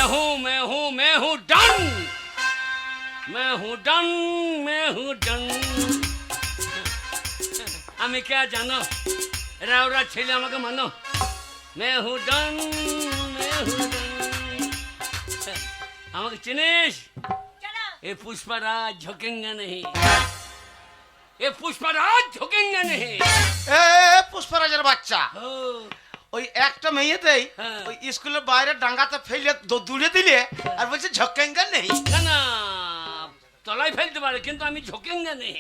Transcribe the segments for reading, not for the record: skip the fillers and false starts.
मैं हूँ डन, मैं हूँ डन, मैं हूँ डन। আমি কে জানো, রাওরা ছেলে আমাকে মানো। मैं हूँ डन, मैं हूँ डन। আমাকে চিনিস? ये पुष्पराज झुकेंगे नहीं, ये पुष्पराज झुकेंगे नहीं। এ পুষ্পরাজের বাচ্চা, ওই একটা মেয়েতেই ওই স্কুলের বাইরে ডাঙ্গাতে ফেলে দূরে দিলে আর বলছে ঝকেঙ্গা নেই। না না, তলায় ফেলতে পারে কিন্তু আমি ঝুকেঙ্গে নেই।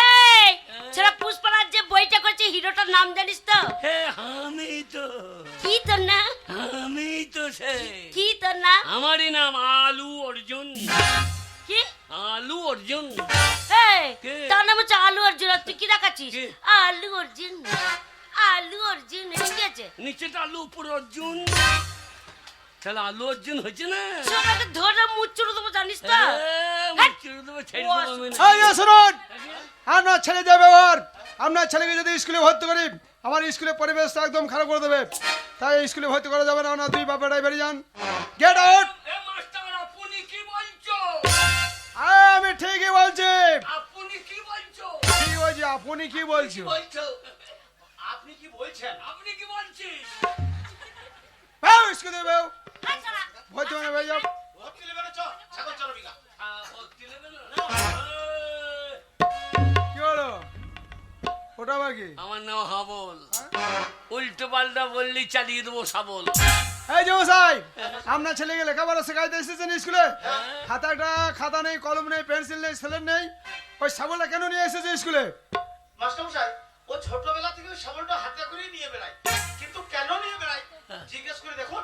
এই ছেড়া পুষ্পরাজ যে বইটা করছে হিরোটার নাম জানিস তো? হে আমি তো। কি তোর নাম? আমি তো সে। কি তোর নাম? আমারই নাম আলু অর্জুন। কি? আলু অর্জুন। এই কে? তার নাম হচ্ছে আলু অর্জুন, আর তুই কি দেখাচ্ছিস? কে? আলু অর্জুন, আলু অর্জুন ঠিক আছে। নিচেটা আলু, উপর অর্জুন, তাহলে আলু অর্জুন হয়েছে না? সোনাকে ধরে মুচড়ে দেবো জানিস তো? শুনুন, আপনার ছেলে যে ব্যবহার, আপনার ছেলেকে যদি স্কুলে ভর্তি করি আমার স্কুলের পরিবেশটা একদম খারাপ করে দেবে, তাই স্কুলে ভর্তি করা যাবে না। আপনার দুই বাপেরাই বেরিয়ে যান, গেট আউট। আমি ঠিকই বলছি, ঠিকই বলছি। আপনি কি বলছো? আপনি কি বলছেন? স্কুলে বেও ভর্তি মানে বেরিয়ে যাও। কি হলো ওটা বাকি? আমার নাম হাবল, উল্টো পাল্টা বললি চালিয়ে দেবো শাবল। এই যে মশাই, আপনার ছেলেকে লেখাপড়া শেখাইতে এসেছেন স্কুলে, খাতা নেই, কলম নেই, পেন্সিল নেই, স্লেট নেই, ওই শাবলটা কেন নিয়ে এসেছে স্কুলে? মাস্টার মশাই, ও ছোটবেলা থেকে ওই শাবলটা হাতে করে নিয়ে বেড়ায়, কিন্তু কেন নিয়ে বেড়ায় জিজ্ঞেস করে দেখুন।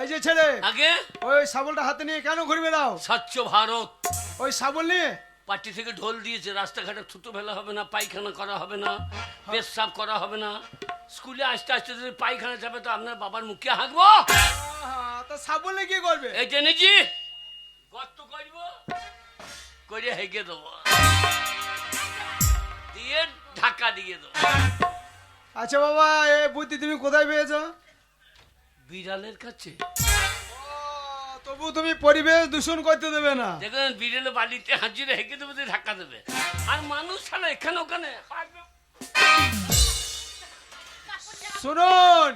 এই যে ছেলে, আগে ওই শাবলটা হাতে নিয়ে কেন ঘুরবে দাও? স্বচ্ছ ভারত ওই শাবল নিয়ে পার্টি থেকে ঢোল দিয়েছে, রাস্তাঘাটে থুতু ফেলা হবে না, পায়খানা করা হবে না, পেশাব করা হবে না। স্কুলে আসতে আসতে যদি পায়খানা যাবে তো আপনার বাবার মুখে হাঁকবো। তা শাবল নিয়ে কি করবে? এই জেনেছি গর্ত করব, করে হেগে দেবো, দিয়ে ঢাকা দিয়ে দেবো। আচ্ছা বাবা, এই বুদ্ধি তুমি কোথায় পেয়েছো? বিড়ালের কাছে। তবু তুমি পরিবেশ দূষণ করতে দেবে না। দেখুন বিড়ালে বালিতে হাজিরে হেগে দেবে, দিয়ে ধাক্কা দেবে, আর মানুষ ছাড়া এখানে ওখানে। শুনুন,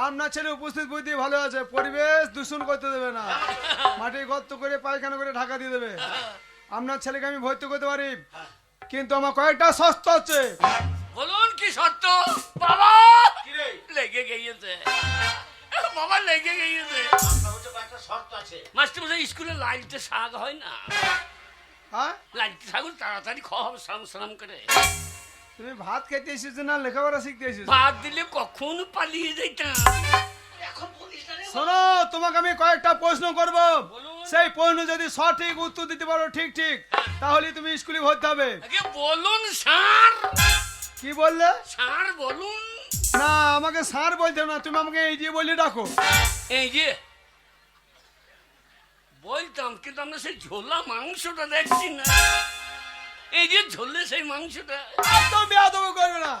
আপনার ছেলে উপস্থিত বুদ্ধি ভালো আছে, পরিবেশ দূষণ করতে দেবে না, মাটি গর্ত করে পায়খানা করে ঢাকা দিয়ে দেবে। আপনার ছেলেকে আমি ভর্তি করতে পারি, কিন্তু আমার কয়েকটা শর্ত আছে। বলুন কি শর্ত? বাবা লেগে গিয়েছে, বাবা লেগে গিয়েছে। মাস্টার মশাই, স্কুলে লাইটে শাক হয় না? হ্যাঁ, লাইটে শাক তাড়াতাড়ি খাওয়া হবে সালাম সালাম করে। তুমি ভাত খেতে এসেছো না লেখাপড়া শিখতে এসেছো? ভাত দিলে কখন পালিয়ে যেতাম। শোনো, তোমাকে আমি কয়েকটা প্রশ্ন করব, সেই প্রশ্ন যদি সঠিক উত্তর দিতে পারো ঠিক ঠিক, তাহলে তুমি স্কুলে ভর্তি হবে। আগে বলুন স্যার। কি বললে? স্যার বলুন। না, আমাকে স্যার বলতে না, তুমি আমাকে এই দিয়ে বলে ডাকো। এই যে বলতাম, কিন্তু আমরা সেই ঝোলা মাংসটা দেখছি না। এই যে ঝোলে সেই মাংসটা। একদম বেয়াদবি করবে না,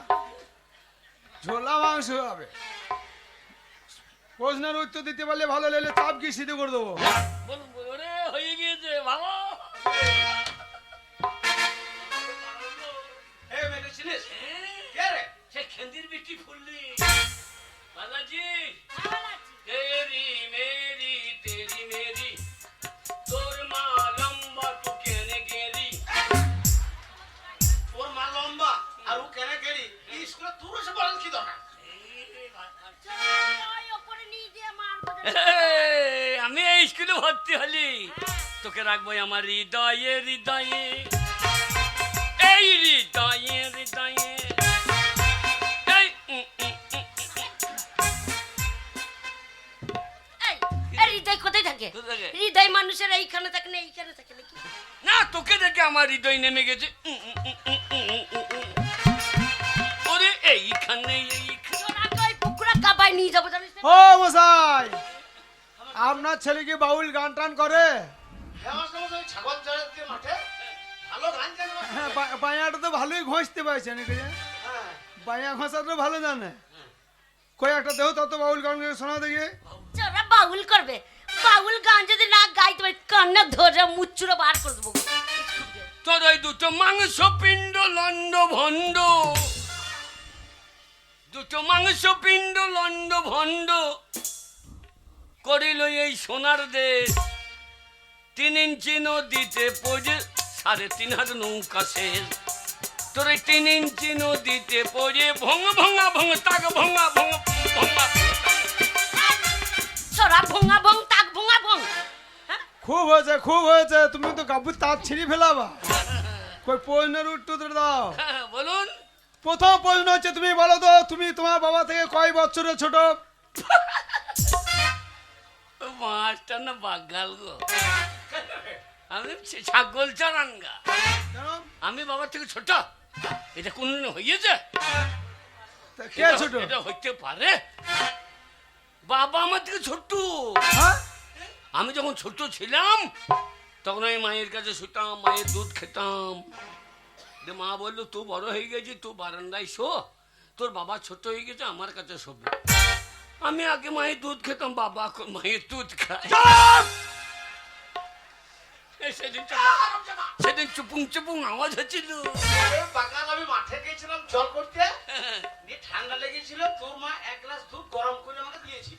ঝোলা মাংস হবে। প্রশ্নের উত্তর দিতে পারলে ভালো, লেলে চাপ কি সিদ্ধ করে দেবো। বলুন বলুন। রে হয়ে গিয়েছে বাবা। সে খেন্দির বিটি ফুললি বালাজি। তেরি মেরি তেরি মেরি, তোর মা লম্বা তু কেনে গেলি। তোর মা লম্বা আর ও কেন গেলি? স্কুলে তুই এসে বলার কি দরকার? আমি এই স্কুলে ভর্তি হলি, তোকে রাখবো আমার হৃদয়ে হৃদয়ে, এই হৃদয়ে হৃদয়ে। হৃদয় কোথায় থাকে? হৃদয় মানুষের এইখানে থাকে না, এইখানে থাকে নাকি? না, তোকে দেখে আমার হৃদয় নেমে গেছে। ওরে এইখানে পুকুরা কাবায় নিয়ে যাবো জানিস? ও মশাই, আপনার ছেলে কি বাউল গান টান করে? ছাগল চড়াতে মাঠে ভালো গান জানে। হ্যাঁ, বায়াটা তো ভালোই ঘষতে পারছে নাকি? বায়া ঘষা তো ভালো জানে। কই একটা দেহ তত বাউল গান শোনা দেখি। ওরা বাউল করবে, বাউল গান যদি না গাইতে পারি কান্না ধরে মুচ্চুরা বার করে দেবো তোর ওই দুটো মাংস পিণ্ড লন্ড ভণ্ড, দুটো মাংস পিণ্ড লন্ড ভণ্ড করিল এই সোনার দেশ। 3 ইঞ্চি নদীতে পড়ে 3.5 হাত নৌকা শেষ। তোর 3 ইঞ্চি নদীতে পড়ে ভঙা ভঙা ভঙ তাক ভঙা ভঙ ভঙা সরা ভঙ্গা ভং তাক ভঙ্গা ভং। খুব হয়েছে তুমি তো কাবু তার ছিঁড়ে ফেলাবা। কই প্রশ্নের উত্তর দাও। বলুন। প্রথম প্রশ্ন হচ্ছে তুমি বলো তো তুমি তোমার বাবা থেকে কয় বছরের ছোট? মাছটা না বাগাল গো, আমি ছাগল চারাঙ্গা, আমি বাবার থেকে ছোট। এটা কোনদিন হয়েছে? কে ছোট? এটা হইতে পারে? বাবা আমার থেকে ছোট। হ্যাঁ? আমি যখন ছোট ছিলাম তখন আমি মায়ের কাছে শুতাম, মায়ের দুধ খেতাম। মা বললো তুই বড় হয়ে গেছিস, তুই বারান্দায় শো, তোর বাবা ছোট হয়ে গেছে, আমার কাছে শোবে। আমি আগে মায়ের দুধ খেতাম, বাবা এখন মায়ের দুধ খায়। সেদিন চুপুং চুপুং আওয়াজ হচ্ছিল। বাগান আমি মাঠে গেছিলাম জল করতে, ঠান্ডা লেগেছিল, তোর মা 1 গ্লাস দুধ গরম করে আমাকে দিয়েছিল,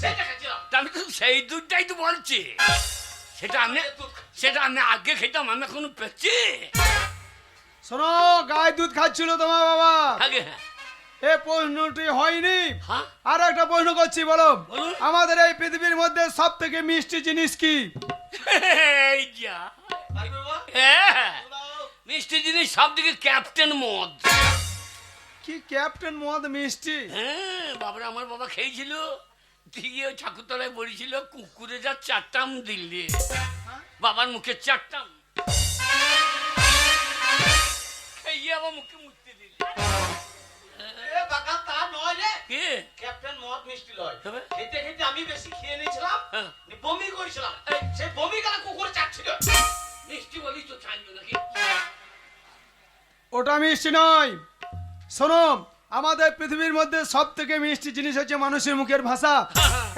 সেটা খেয়েছিলাম। আমি তো সেই দুধটাই তো বলছি, সেটা আমি আগে খেতাম, আমি এখনো পেয়েছি। শোনো, গায়ে দুধ খাচ্ছিল তোমার বাবা। আগে হ্যাঁ। এ প্রশ্নটি হয়নি। হ্যাঁ? আর একটা প্রশ্ন করছি, বলো বলুন। আমাদের এই পৃথিবীর মধ্যে সব থেকে মিষ্টি জিনিস কি? এই যা। হ্যাঁ, মিষ্টি জিনিস সব দিকে ক্যাপ্টেন মদ। কি ক্যাপ্টেন মদ মিষ্টি? হ্যাঁ, বাবারা আমার বাবা খেয়েছিল, দিয়ে ওই ঠাকুরতলায় বলেছিল কুকুরে যা 4টাম দিল্লি, বাবার মুখে 4টাম খেয়ে আমার মুখে মুছতে দিল। বাগান তা নয় রে, কে ক্যাপ্টেন মদ মিষ্টি লয়। তবে? খেতে খেতে আমি বেশি খেয়ে নিয়েছিলাম, হ্যাঁ। বমি করেছিলাম, সেই বমি গেলা কুকুরে চাটছিল। মিষ্টি বলি তো চাইল নাকি? ওটা মিষ্টি নয়। শোনো, আমাদের পৃথিবীর মধ্যে সব থেকে মিষ্টি জিনিস হচ্ছে মানুষের মুখের ভাষা।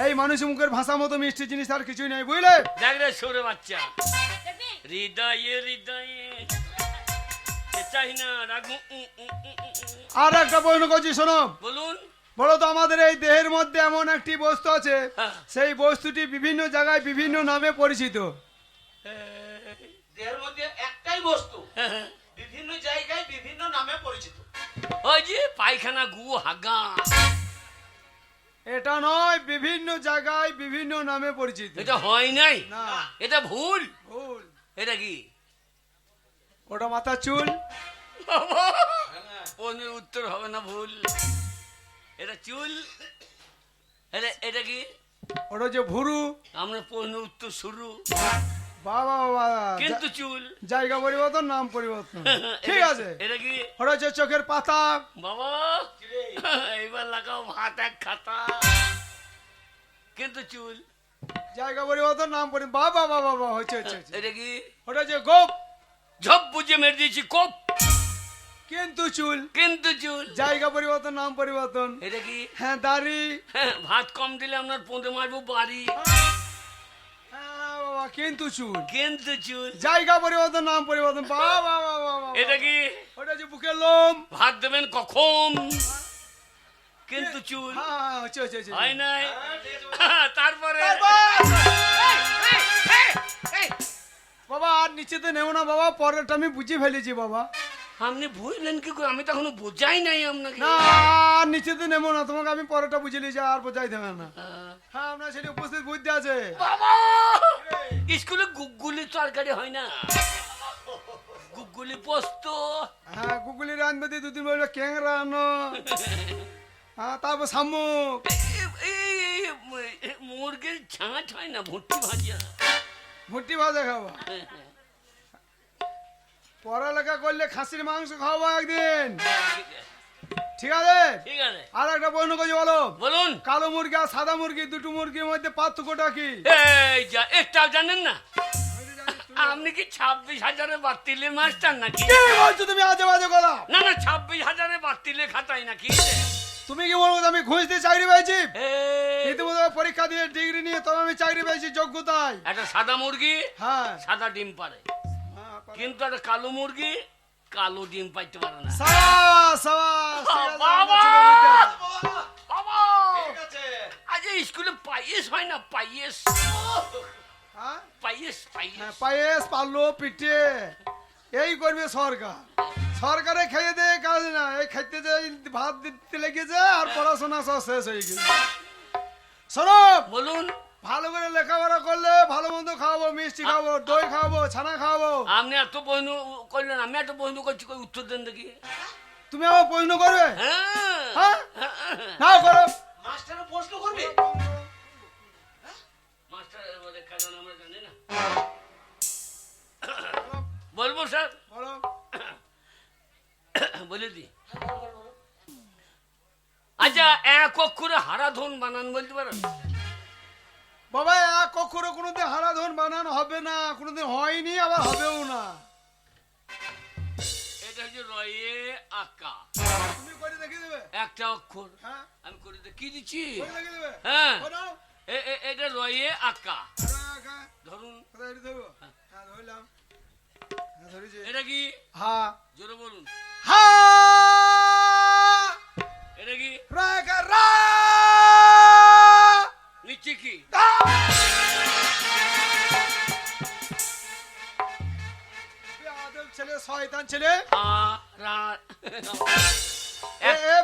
এই মানুষের মুখের ভাষা মতো মিষ্টি জিনিস আর কিছুই নেই, বুঝলে? দেখ রে সৌরে বাচ্চা, দেখবি হৃদয়ে হৃদয়ে চাই না রাখবো। আর একটা প্রশ্ন করছি, শোনো, বলুন। বলো তো আমাদের এই দেহের মধ্যে এমন একটি বস্তু আছে, হ্যাঁ। সেই বস্তুটি বিভিন্ন জায়গায় বিভিন্ন নামে পরিচিত। দেহের মধ্যে একটাই বস্তু বিভিন্ন জায়গায় বিভিন্ন নামে পরিচিত। ওই যে পায়খানা, গু, হাগা। এটা নয়, বিভিন্ন জায়গায় বিভিন্ন নামে পরিচিত। এটা হয় নাই, না, এটা ভুল। ভুল। এটা কি? ওটা মাথার চুল। প্রশ্নের উত্তর হবে না, ভুল। এটা চুল। এটা কি? ওটা যে ভুরু। আমরা প্রশ্নের উত্তর শুরু, বাবা বাবা, কিন্তু চুল। জায়গা পরিবর্তন, নাম পরিবর্তন। ঠিক আছে। এটা কি? ওটা হচ্ছে চোখের পাতা। বাবা এইবার লাগাও ভাত এক খাতা, কিন্তু চুল। জায়গা পরিবর্তন, নাম পরিবর্তন। বাবা বাবা বাবা, হচ্ছে হচ্ছে হচ্ছে। এটা কি? ওটা যে গোপ। ঝপ বুঝে মেরে দিয়েছি কোপ, কিন্তু চুল। কিন্তু চুল। জায়গা পরিবর্তন, নাম পরিবর্তন। এটা কি? হ্যাঁ, দাড়ি। ভাত কম দিলে আপনার পোঁদে মারবো বাড়ি, হ্যাঁ বাবা, কিন্তু চুল। কিন্তু চুল। জায়গা পরিবর্তন, নাম পরিবর্তন। বাবা বাবা বাবা। এটা কি? ওটা যে বুকের লোম। ভাত দেবেন কখন, কিন্তু চুল। হ্যাঁ, হচ্ছে হচ্ছে হচ্ছে। হয় নাই। তারপরে বাবা আর নিচেতে নেব না বাবা, পরেরটা আমি বুঝে ফেলেছি বাবা। আপনি বুঝলেন কি করে? আমি তো এখনো বোঝাই নাই আপনাকে। না, আর নিচেতে নেব না, তোমাকে আমি পরেরটা বুঝে নিয়েছি, আর বোঝাই দেবে না। হ্যাঁ, আপনার সেটা উপস্থিত বুঝতে আছে। বাবা স্কুলে গুগগুলি তরকারি হয় না, গুগগুলি পোস্ত। হ্যাঁ, গুগলি রানবে দিয়ে 2 দিন বলবে ক্যাংরা আনো। হ্যাঁ, তারপর শামুক। মুরগির ছাঁচ হয় না, ভুট্টি ভাজা। ভুট্টি ভাজা খাবো। পড়ালেখা করলে খাসির মাংস খাওয়াবো একদিন, ঠিক আছে? ঠিক আছে। আর একটা প্রশ্ন করছি, বলো বলুন। কালো মুরগি আর সাদা মুরগি, দুটো মুরগির মধ্যে পার্থক্যটা কি? এই যা, একটাও জানেন না? আপনি কি 26,000-এ বাতিলের মাস্টার নাকি? কি বলছো তুমি আজে বাজে কথা? না না, 26,000-এ বাতিলে খাতাই নাকি? তুমি কি বলবো আমি ঘুষ দিয়ে চাকরি পেয়েছি? এই, ইতিমধ্যে পরীক্ষা দিয়ে ডিগ্রি নিয়ে তবে আমি চাকরি পেয়েছি যোগ্যতায়। একটা সাদা মুরগি হ্যাঁ সাদা ডিম পারে, হ্যাঁ, কিন্তু একটা কালো মুরগি কালো ডিম পাইতে পারে না। সাবাস, সাবাস, ঠিক আছে, বাবা! আমার ছেলে বুঝতে পারে। বাবা, ঠিক আছে। আজ এই স্কুলে পায়েস হয় না? পায়েস, হ্যাঁ? পায়েস, হ্যাঁ, পায়েস। পায়েস পারলো পিঠে এই করবে সরকার। সরকারে খেয়ে দেয় কাজ না, এই খাইতে যে ভাত দিতে লেগেছে আর পড়াশোনা সব শেষ হয়ে গেছে। শোনো, বলুন। ভালো করে লেখাপড়া করলে ভালো মন্দ খাওয়াবো, মিষ্টি খাওয়াবো, দই খাওয়াবো, ছানা খাওয়াবো। আপনি এত প্রশ্ন করলেন, আমি এত প্রশ্ন করছি, কই উত্তর দেন দেখি। তুমি আমার প্রশ্ন করবে? হ্যাঁ, হ্যাঁ? নাও করো। মাস্টারও প্রশ্ন করবে? মাস্টার বলে কারণ আমরা জানি না। বলবো স্যার? বলো। বলে দি। আচ্ছা, এক অক্ষরে হারাধন বানান বলতে পারেন? বাবা এক কখনো কোনোদিন হারাধন বানানো হবে না, কোনোদিন হয়নি, আবার হবেও না। এটা হচ্ছে রয়ে আকা, তুমি করে দেখিয়ে দেবে? একটা অক্ষর। হ্যাঁ, আমি করে কি দিচ্ছি? করে দেখিয়ে দেবে? হ্যাঁ, বলো। এটা রয়ে আকা। একা, ধরুন, কোথায় এটা ধরবো? হ্যাঁ, ধরলাম। হ্যাঁ, ধরেছি। এটা কি? হ্যাঁ। জোরে বলুন। হ্যাঁ। এটা কি? রাগা রা। নিচে কি? বেয়াদব ছেলে, শয়তান ছেলে।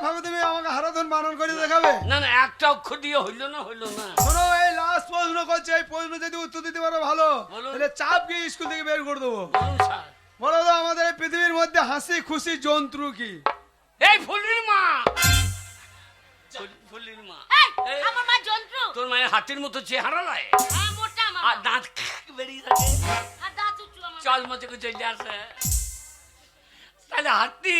ভাবে তুমি আমাকে হারাধন বানান করে দেখাবে? না না, একটা অক্ষর দিয়ে হইলো না, হইলো না। শোনো, এই লাস্ট প্রশ্ন করছে, এই প্রশ্ন যদি উত্তর দিতে পারো ভালো, বলুন। তাহলে চাপ গিয়ে স্কুল থেকে বের করে দেবো। বলুন স্যার। বলো তো আমাদের এই পৃথিবীর মধ্যে হাসি খুশি জন্তু কি? এই ফুলির মা, ফুলির মা। এই, এই, আমার মা যন্ত্র। তোর মায়ের হাতির মতো চেহারা লাই, হ্যাঁ, মোটা আমার আর মা। দাঁত বেরিয়ে থাকে, আর দাঁত উঁচু আমার মা। চল মতো চলে আসে। তাহলে হাতি,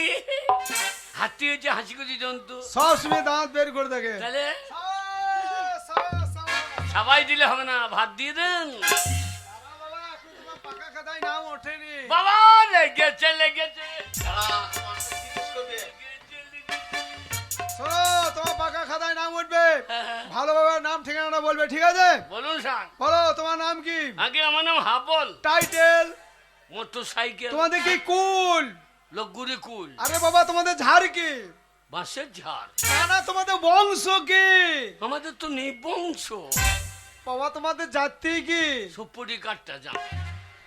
হাতি হচ্ছে হাসি খুশি জন্তু। সব সময় দাঁত বের করে থাকে। তাহলে সাবাস, সাবাস, সাবাস। সবাই দিলে হবে না, ভাত দিয়ে দেন। বাবা, বাবা, এখন তোমার পাকা খাতায় নাম ওঠেনি। বাবা, লেগেছে লেগেছে। দাঁড়া, মাস্টার জিজ্ঞেস করবে। শোনো, তোমার পাকা খাতায় নাম উঠবে, ভালোভাবে নাম ঠিকানাটা বলবে, ঠিক আছে? বলুন স্যার। বলো তোমার নাম কি? আগে আমার নাম হাবল। টাইটেল? Motor cycle. তোমাদের কি কুল? লোকগুড়ি কুল। আরে বাবা, তোমাদের ঝাড় কি? বাঁশের ঝাড়। না না, তোমাদের বংশ কি? আমাদের তো নেই বংশ। বাবা, তোমাদের জাতি কি? সুপুরি কাটটা যা।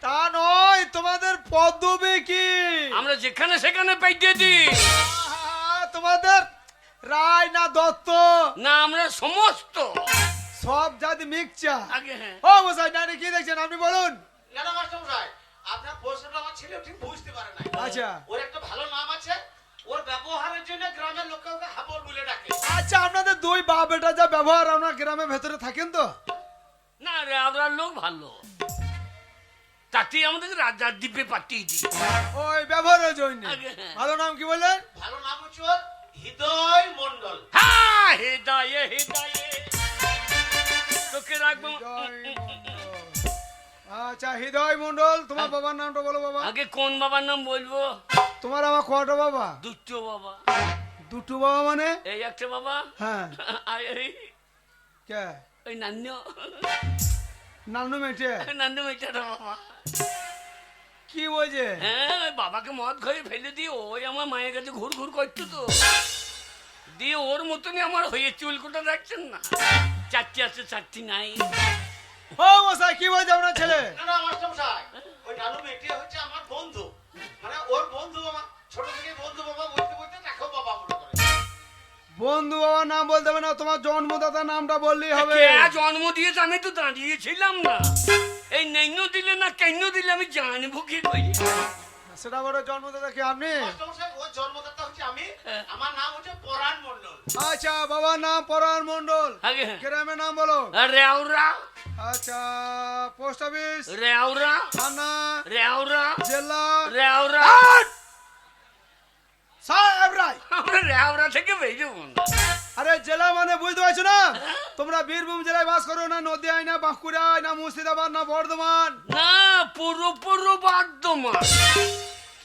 তা নয়, তোমাদের পদবী কি? আমরা যেখানে সেখানে পাইতে দিই। আহা, তোমাদের রায় না দত্ত? না, আমরা সমস্ত। সব জাতি মিক্সচার। আগে হ্যাঁ। ও মশাই, ডাইনি কি দেখছেন আপনি বলুন। না না মাস্টার মশাই, আপনার প্রশ্নটা আমার ছেলে ঠিক বুঝতে পারে না। আচ্ছা ওর একটা ভালো নাম আছে, ওর ব্যবহারের জন্য গ্রামের লোককে ওকে হাবল বলে ডাকে। আচ্ছা, আপনাদের দুই বাপ বেটা যা ব্যবহার, আপনার গ্রামের ভেতরে থাকেন তো? না রে, আমরা লোক ভালো, তাতে আমাদের রাজার দ্বীপে পাঠিয়ে দিই। ওই ব্যবহারের জন্য। আগে হ্যাঁ। ভালো নাম কি বললেন? ভালো নাম হচ্ছে ওর হৃদয় মণ্ডল। হ্যাঁ, হৃদয়ে হৃদয়ে তোকে রাখবো। হৃদয় মণ্ডল। আচ্ছা, হৃদয় মণ্ডল। তোমার বাবার নামটা বলো বাবা। আগে কোন বাবার নাম বলবো? তোমার আমার কটা বাবা? দুটো বাবা। দুটো বাবা মানে? এই একটা বাবা, হ্যাঁ। আর এই কে? ওই নান্য, নানু মেটে? নান্য মেয়েটা বাবা। কি বলছে? হ্যাঁ, ওই বাবাকে মদ খেয়ে ফেলে দিয়ে ওই আমার মায়ের কাছে ঘুর ঘুর করতো তো, দিয়ে ওর মতনই আমার হয়ে চুলকোটা দেখছেন না, চারটি আছে চারটি নাই। ও মশাই, কি বলছে আপনার ছেলে? না না মাস্টার মশাই, ওই নানু মেয়েটি হচ্ছে আমার বন্ধু, মানে ওর বন্ধু, আমার ছোট থেকে বন্ধু, বাবা বলতে বলতে তাকেও বাবা মনে করে। বন্ধু বাবার নাম বলতে হবে না, তোমার জন্মদাতার নামটা বললেই হবে। কে জন্ম দিয়েছে আমি তো দাঁড়িয়েছিলাম না, এই নৈন্য দিলে না কেন দিলে আমি জানবো কি করি? সেটা বড় জন্মদাতা কি আপনি? মাস্টার মশাই, ওর জন্মদাতা হচ্ছে আমি, আমার নাম হচ্ছে পরাণ মণ্ডল। আচ্ছা, বাবার নাম পরাণ মণ্ডল। আগে গ্রামের নাম বলো। রেওরা, আচ্ছা, পোস্ট অফিস, রেওরা, থানা, রেওরা, জেলা, রেওরা। সাহেব রায়। আমরা রেওরা থেকে বেরিয়ে না। আরে জেলা মানে বুঝতে পারছো না? তোমরা বীরভূম জেলায় বাস করো না, নদিয়ায় না, বাঁকুড়ায় না, মুর্শিদাবাদ না, বর্ধমান? না, পুরো পুরো বর্ধমান।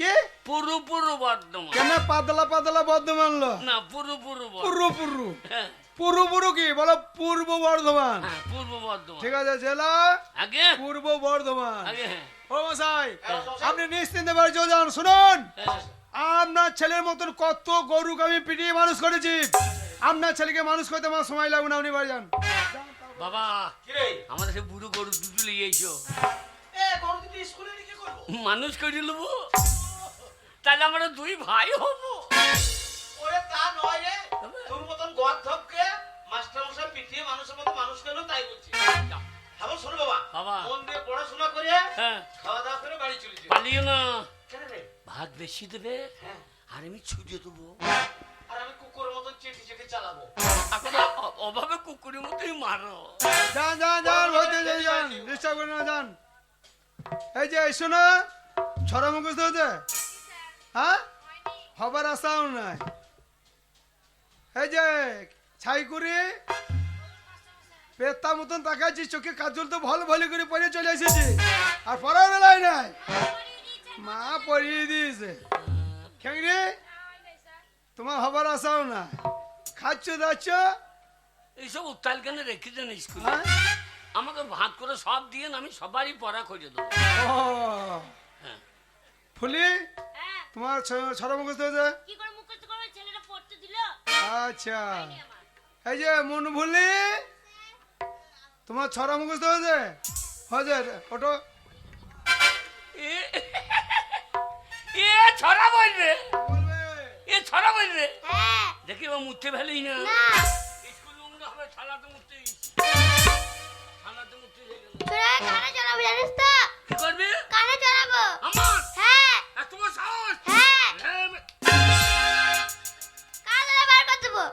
কে পুরু পুরু বর্ধমান। কেন পাতলা পাতলা বর্ধমান লো? না, পুরু পুরু পুরু পুরু হ্যাঁ, পুরু পুরু কি বলো? পূর্ব বর্ধমান। হ্যাঁ, পূর্ব বর্ধমান। ঠিক আছে, জেলা আগে পূর্ব বর্ধমান। আগে হ্যাঁ, ও মশাই, আপনি নিশ্চিন্তে বাড়ি চলে যান। শুনুন, হ্যাঁ। আপনার ছেলের মতন কত গরুকে আমি পিটিয়ে মানুষ করেছি। আপনার ছেলেকে মানুষ করতে আমার সময় লাগবে না, আপনি বাড়ি যান। বাবা, কিরে আমাদের সে বুড়ো গরু দুটো লিয়ে এসো, এ গরু দুটো স্কুলে নিয়ে কি করবো? মানুষ করে নেবো, তাহলে আমরা দুই ভাই হবো। ওরে তা নয় রে, তোর মতন গর্ধবকে মাস্টার মশাই পিটিয়ে মানুষের মতো মানুষ করলো, তাই বলছি। হ্যাঁ শোনো বাবা, বাবা। মন দিয়ে পড়াশোনা করে হ্যাঁ, খাওয়া দাওয়া করে বাড়ি চলে যাও। পালিও না, কেন রে? ভাত বেশি দেবে হ্যাঁ, আর আমি ছুটে দেবো। আর আমি কুকুরের মতন চেটে চেটে চালাবো। এখন অভাবে কুকুরের মতোই মারো। যান যান যান, ভর্তি চলে যান, ডিস্টার্ব করে না, যান। এই যে এসো না, ছড়া মুখস্থ হয়েছে? হ্যাঁ, হবার আশাও নাই। এই যে ছাইকুড়ি পেতা মতন তাকাচ্ছি, চোখে কাজল তো ভালো ভালো করে পরে চলে এসেছি, আর পড়ার বেলায় নাই। মা পড়িয়ে দিয়েছে। খেংরি, তোমার হবার আশাও না, খাচ্ছ দাচ্ছ। এইসব উত্তাল কেন রেখে দেন স্কুলে? হ্যাঁ? আমাকে ভাত করে সব দিয়ে আমি সবারই পড়া করে দেবো। ও, হ্যাঁ। ফুলি, হ্যাঁ, তোমার ছড়া মুখস্থ হয়েছে? কি করে মুখস্থ করবে? ছেলেটা পড়তে দিল। আচ্ছা, এই যে মন ভুলি, তোমার ছড়া মুখস্থ হয়েছে? হয়েছে, ওটো। এ ছড়া বলবে, বলবে। এ ছড়া বলবে। হ্যাঁ, দেখি ও মুঠতে ফেলেই না। না স্কুল বন্ধ হবে, ছালাতে মুঠতে, ছালাতে মুঠতে হয়ে গেল। তোরা কানে চড়াবো জানিস তো? কি করবি? কানে চড়াবো। আমার হ্যাঁ এত বড় সাহস? হ্যাঁ, হ্যাঁ, কানে বার করে দেবো।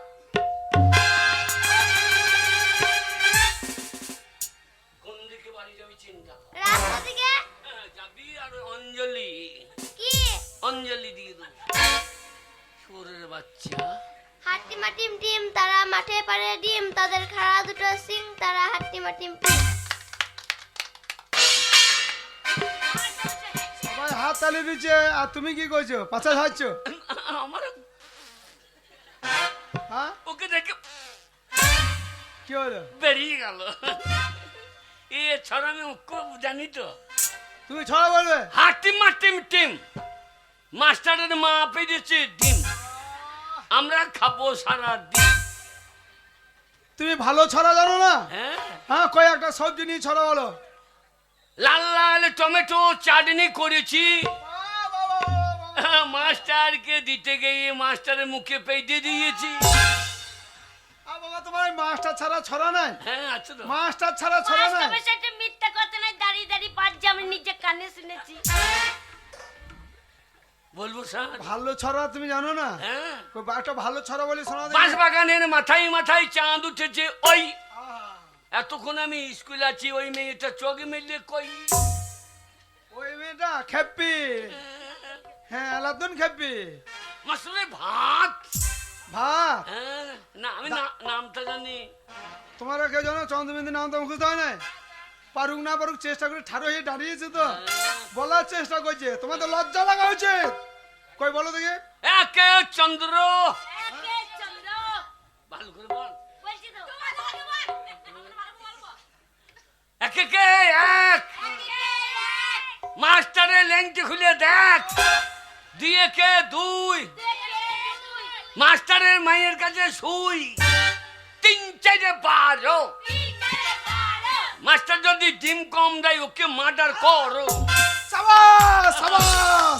কোন দিকে বাড়ি যাবি চিন্তা কর। রাস্তা দিকে। হ্যাঁ, যাবি আর ওই অঞ্জলি, কি? অঞ্জলি দিয়ে দেবো। শুয়োরের বাচ্চা, হাট্টিমা টিম টিম, তারা মাঠে পারে ডিম, তাদের খাড়া দুটো সিং, তারা হাট্টিমা টিম টিম। সবাই হাত তালি দিচ্ছে, আর তুমি কি করছো? পাছা ছাড়ছ? আমার হ্যাঁ, ওকে দেখে কি হলো? বেরিয়ে গেল। এ ছড়া আমি খুব জানি তো। তুমি ছড়া বলবে? হাটিমা টিম টিম, মাস্টারের মা পেয়েছে ডিম, আমরা খাবো সারা দিন। তুমি ভালো ছড়া জানো না? হ্যাঁ, হ্যাঁ, কয়েকটা সবজি নিয়ে ছড়া বলো। লাল লাল টমেটো চাটনি করেছি, মাস্টারকে দিতে গিয়ে মাস্টারের মুখে পেটে দিয়েছি। বাবা, তোমার মাস্টার ছাড়া ছড়া নাই? হ্যাঁ, আছে তো। মাস্টার ছাড়া ছড়া নাই? মাস্টারের সাথে মিথ্যা কথা নাই, দাঁড়িয়ে দাঁড়িয়ে পাঁচ আমি নিজে কানে শুনেছি। বলবো স্যার? ভালো ছড়া তুমি জানো না? হ্যাঁ, কই একটা ভালো ছড়া বলি শোনা বাঁশ দেখি। বাগানের মাথায় মাথায় চাঁদ উঠেছে, ওই আহা, এতক্ষণ আমি স্কুল আছি, ওই মেয়েটা চোখ মেলে কই। ওই মেয়েটা খেপি। হ্যাঁ, লাতুন খেপি। মাস্টারের ভাত। ভাত। হ্যাঁ, না আমি নামটা জানি। তোমার কেউ জানো চন্দ্রবিন্দু নাম তো মুখস্থ হয় না? পারুক না পারুক চেষ্টা করে ঠাড়ো হয়ে দাঁড়িয়েছে তো, বলার চেষ্টা করছে। তোমার তো লজ্জা লাগা উচিত। কই বলো দেখি। একে চন্দ্র, একে চন্দ্র। ভালো করে বল। বলছি তো। একে কে এক, মাস্টারের লেংটি খুলে দেখ, দিয়ে কে দুই, মাস্টারের মায়ের কাছে শুই, তিন চারে বারো, মাস্টার যদি ডিম কম দেয় ওকে মার্ডার করো। সাবাস সাবাস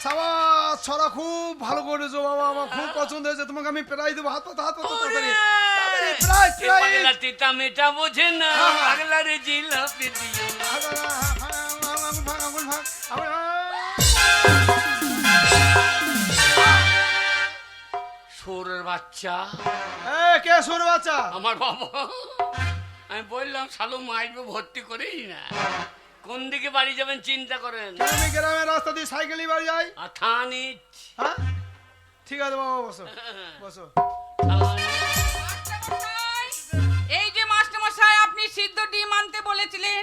সাবাস, ছড়া খুব ভালো করেছো বাবা, আমার খুব পছন্দ হয়েছে। তোমাকে আমি প্রাইজ দেবো। হাত পাতো হাত পাতো, তাড়াতাড়ি তাড়াতাড়ি, প্রাইজ এ প্রাইজ। পাগলা তিতা মেটা বোঝে না, হ্যাঁ, হ্যাঁ। পাগলা রে জিলাপি দিও। আঙুল ভাগ, আঙুল ভাগ, আঙুল ভাগ। শুয়োরের বাচ্চা, এ, কে সুর বাচ্চা? আমার বাবা। আমি বললাম শালু মাইবে ভর্তি করেই না। কোন দিকে বাড়ি যাবেন চিন্তা করেন। আমি গ্রামের রাস্তা দিয়ে সাইকেলই বাড়ি যাই। আর থানি, হ্যাঁ, ঠিক আছে বাবা, বসো বসো। এই যে মাস্টার মশাই, আপনি সিদ্ধ ডিম আনতে বলেছিলেন,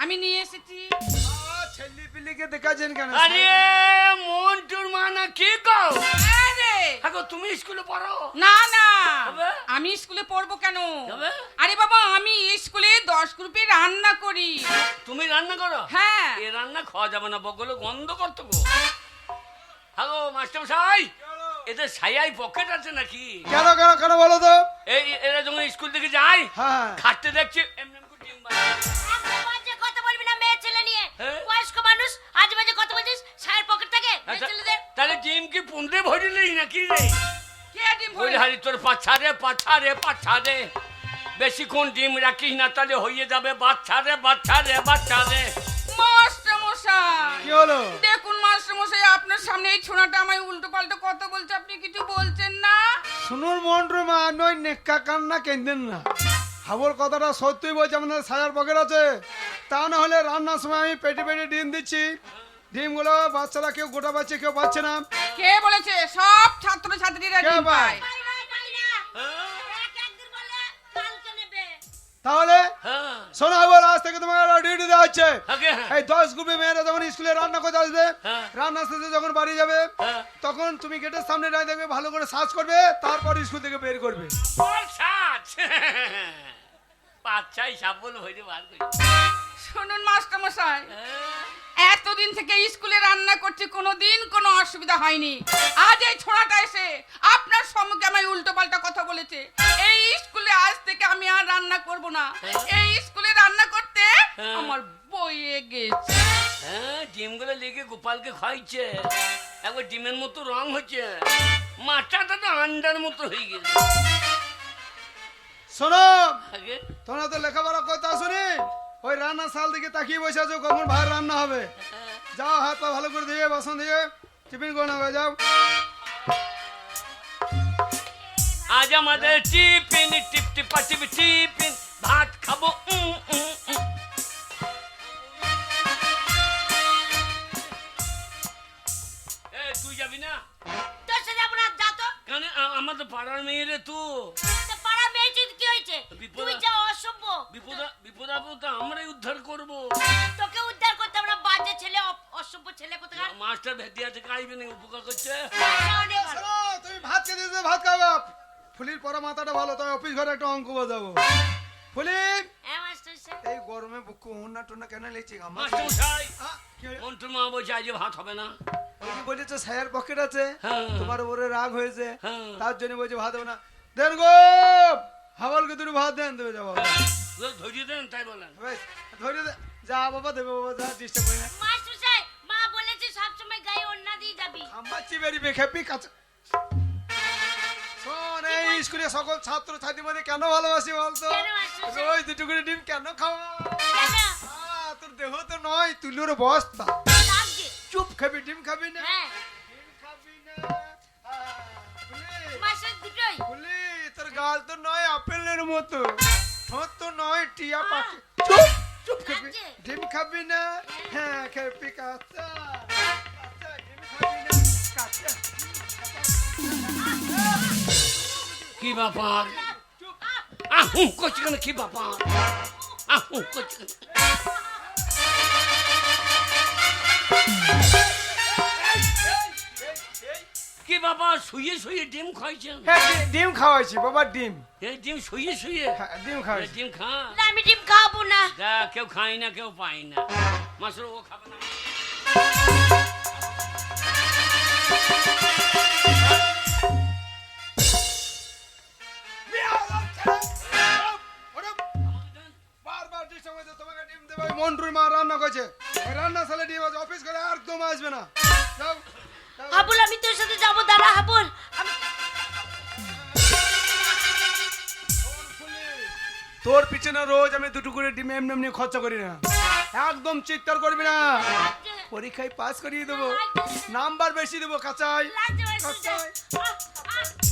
আমি নিয়ে এসেছি। ছেলে পিলিকে দেখাছেন কেন? আরে মন্টুর মা না কি কও? আরে এখন তুমি স্কুলে পড়ো? না না তবে? আমি স্কুলে পড়বো কেন? তবে? আরে বাবা আমি স্কুলে 10 গ্রুপে রান্না করি। তুমি রান্না করো? হ্যাঁ। এ রান্না খাওয়া যাবে না, বগলে গন্ধ করতে গো। হ্যালো মাস্টার মশাই, এদের ছায়াই পকেট আছে নাকি? কেন কেন কেন বলো তো? এই এরা যখন স্কুল থেকে যায় হ্যাঁ খাটতে দেখছি এমনি এমনি করে ডিম বানায়। বাজে কথা বলবি না মেয়ে ছেলে নিয়ে। হ্যাঁ? বয়স্ক মানুষ আজ বাজে কথা বলছিস, সায়ের পকেট থাকে মেয়ে আচ্ছা, ছেলেদের। তাহলে ডিম কি পুন্ডে ভরিলেই নাকি রে? কে ডিম ওই ভরে? হারি তোর পাছা রে বেশিক্ষণ ডিম রাখিস না, তাহলে হয়ে যাবে বাচ্চা রে। মাস্টার মশাই কি হলো? দেখুন মাস্টার মশাই আপনার সামনে এই ছোনাটা আমায় উল্টো পাল্টো কথা বলছে, আপনি কিছু বলছেন না? শুনুন মন্টুর মা, নয় নেক্কা কান্না কেঁদেন না। হাবুর কথাটা সত্যি বলছে, আমাদের সাজার পকেট আছে। তা না হলে রান্নার সময় আমি পেটে পেটে ডিম দিচ্ছি। ডিমগুলো বাচ্চারা কেউ গোটা পাচ্ছে, কেউ পাচ্ছে না। কে বলেছে? সব ছাত্র ছাত্রীরা কে ডিম পায়? পায়। একদিন বলে কালকে নেবে। তাহলে হ্যাঁ শোনো হাবুর, আজ থেকে তোমাকে ডিউটি দেওয়া হচ্ছে। আগে হ্যাঁ। এই 10 গ্রুপে মেয়েরা যখন স্কুলে রান্না করতে আসবে, হ্যাঁ। রান্না শেষে যখন বাড়ি যাবে, হ্যাঁ। তখন তুমি গেটের সামনে দাঁড়িয়ে দেখবে, ভালো করে সার্চ করবে, তারপর স্কুল থেকে বের করবে। বল সাজ বাচ্চাই সাবল হইতে বার করি। শুনুন মাস্টার মশাই, এতদিন থেকে স্কুলে রান্না করছি, কোনোদিন কোনো অসুবিধা হয়নি। আজ এই ছোড়াটা এসে আপনার সম্মুখে আমায় উল্টো পাল্টা কথা বলেছে। এই স্কুলে আজ থেকে আমি আর রান্না করব না। এই স্কুলে রান্না করতে আমার বইয়ে গেছে। হ্যাঁ ডিমগুলো লেগে গোপালকে খাইছে, একবার ডিমের মতো রং হচ্ছে, মাথাটা তো আন্ডার মতো হয়ে গেছে। শোনো, আগে তোমরা তো লেখাপড়া করতে আসোনি, ওই রান্নার সাল দিকে তাকিয়ে বসে আছো, কখন ভাই রান্না হবে। যাও, হাত পা ভালো করে দিয়ে, বাসন দিয়ে টিফিন করে নেবে, যাও। আজ আমাদের টিফিন টিফিন ভাত খাবো। তুই যাবি না? তোর সাথে যাবো না, যা তো। কেন? আমাদের পাড়ার মেয়েরে তুই তো পাড়া মেয়ে চিন্তা কি হয়েছে? বিপদ- তুই যা অসভ্য। বিপদ আপদ আমরাই উদ্ধার করবো। তোকে উদ্ধার করতে আমরা বাজে ছেলে, অসভ্য ছেলে কোথাকার। মাস্টার ভেদিয়া থেকে আইবে না, উপকার করছে। অনেক ভালো। শোনো, তুমি ভাত খেতে দিতে ভাত খাবো। ফুলির পরা মাথাটা ভালো, তাই অফিস ঘরে একটা অঙ্ক বাজাবো। ফুলি, হ্যাঁ মাস্টার সাহেব। এই গরমে বুকু হুন্না টুন্না কেন লেগেছে? মাস্টার মশাই, কি হলো? মন্টুর মা বলছে আজ ভাত হবে না। ওই যে বলেছে সায়ার পকেট আছে, হ্যাঁ। তোমার উপরে রাগ হয়েছে, হ্যাঁ। তার জন্য বলছে ভাত হবে না। দেন গো, হাওয়ালকে দুটো ভাত দেন, দেবে যাবো। ধরিয়ে দেন তাই বলেন। ধরে দে, যা বাবা, দেবে বাবা, যা, ডিস্টার্ব করি না। মাস্টার সাহেব, মা বলেছে সবসময় গায়ে ওড়না দিয়ে যাবি। খাম্বাচ্ছি বেরি বেখেপি কাছে। শোন, এই স্কুলে সকল ছাত্র ছাত্রী মধ্যে কেন ভালোবাসি বলতো? কেন মাস্টার সাহেব? রোজ দুটো করে ডিম কেন খাওয়া? কেন? তোর দেহ তো নয়, তুলোর বস্তা। লাগছে। চুপ খাবি, ডিম খাবি না? হ্যাঁ ডিম খাবি না? ফুলি, মাস্টার দুটোই। ফুলি, তোর গাল তো নয় আপেলের মতো, ঠোঁট তো নয় টিয়া পাখি। চুপ চুপ খাবি, লাগছে। ডিম খাবি না? হ্যাঁ খেপি কাঁচা কাঁচা ডিম খাবি না? কাঁচা কি ব্যাপার? করছি কেন? কি ব্যাপার? করছি কেন? কি বাবা শুয়ে শুয়ে ডিম খাইছেন? হ্যাঁ, ডিম খাওয়াইছি বাবা, ডিম। এই ডিম শুয়ে শুয়ে? হ্যাঁ, ডিম খাওয়াইছি। ডিম খা। না, আমি ডিম খাবো না। যা, কেউ খাই না, কেউ পাই না। মাসুর ও খাবে না। বারবার ডিস্টার্ব হয়েছে, তোমাকে ডিম দেবে। ওই মন্টুর মা রান্না করছে, ওই রান্না সালে ডিম আছে, অফিস করে একদম আসবে না। যাও, যাও। হাবুল, আমি তোর সাথে যাবো। দাঁড়া হাবুল, আমি তোর পিছনে রোজ আমি দুটো করে ডিম এমনি এমনি খরচা করি না, একদম চিৎকার করবি না। পরীক্ষায় পাস করিয়ে দেবো, নাম্বার বেশি দেবো। কাঁচাই লাগছে মাস্টার কাঁচাই। সাহেব।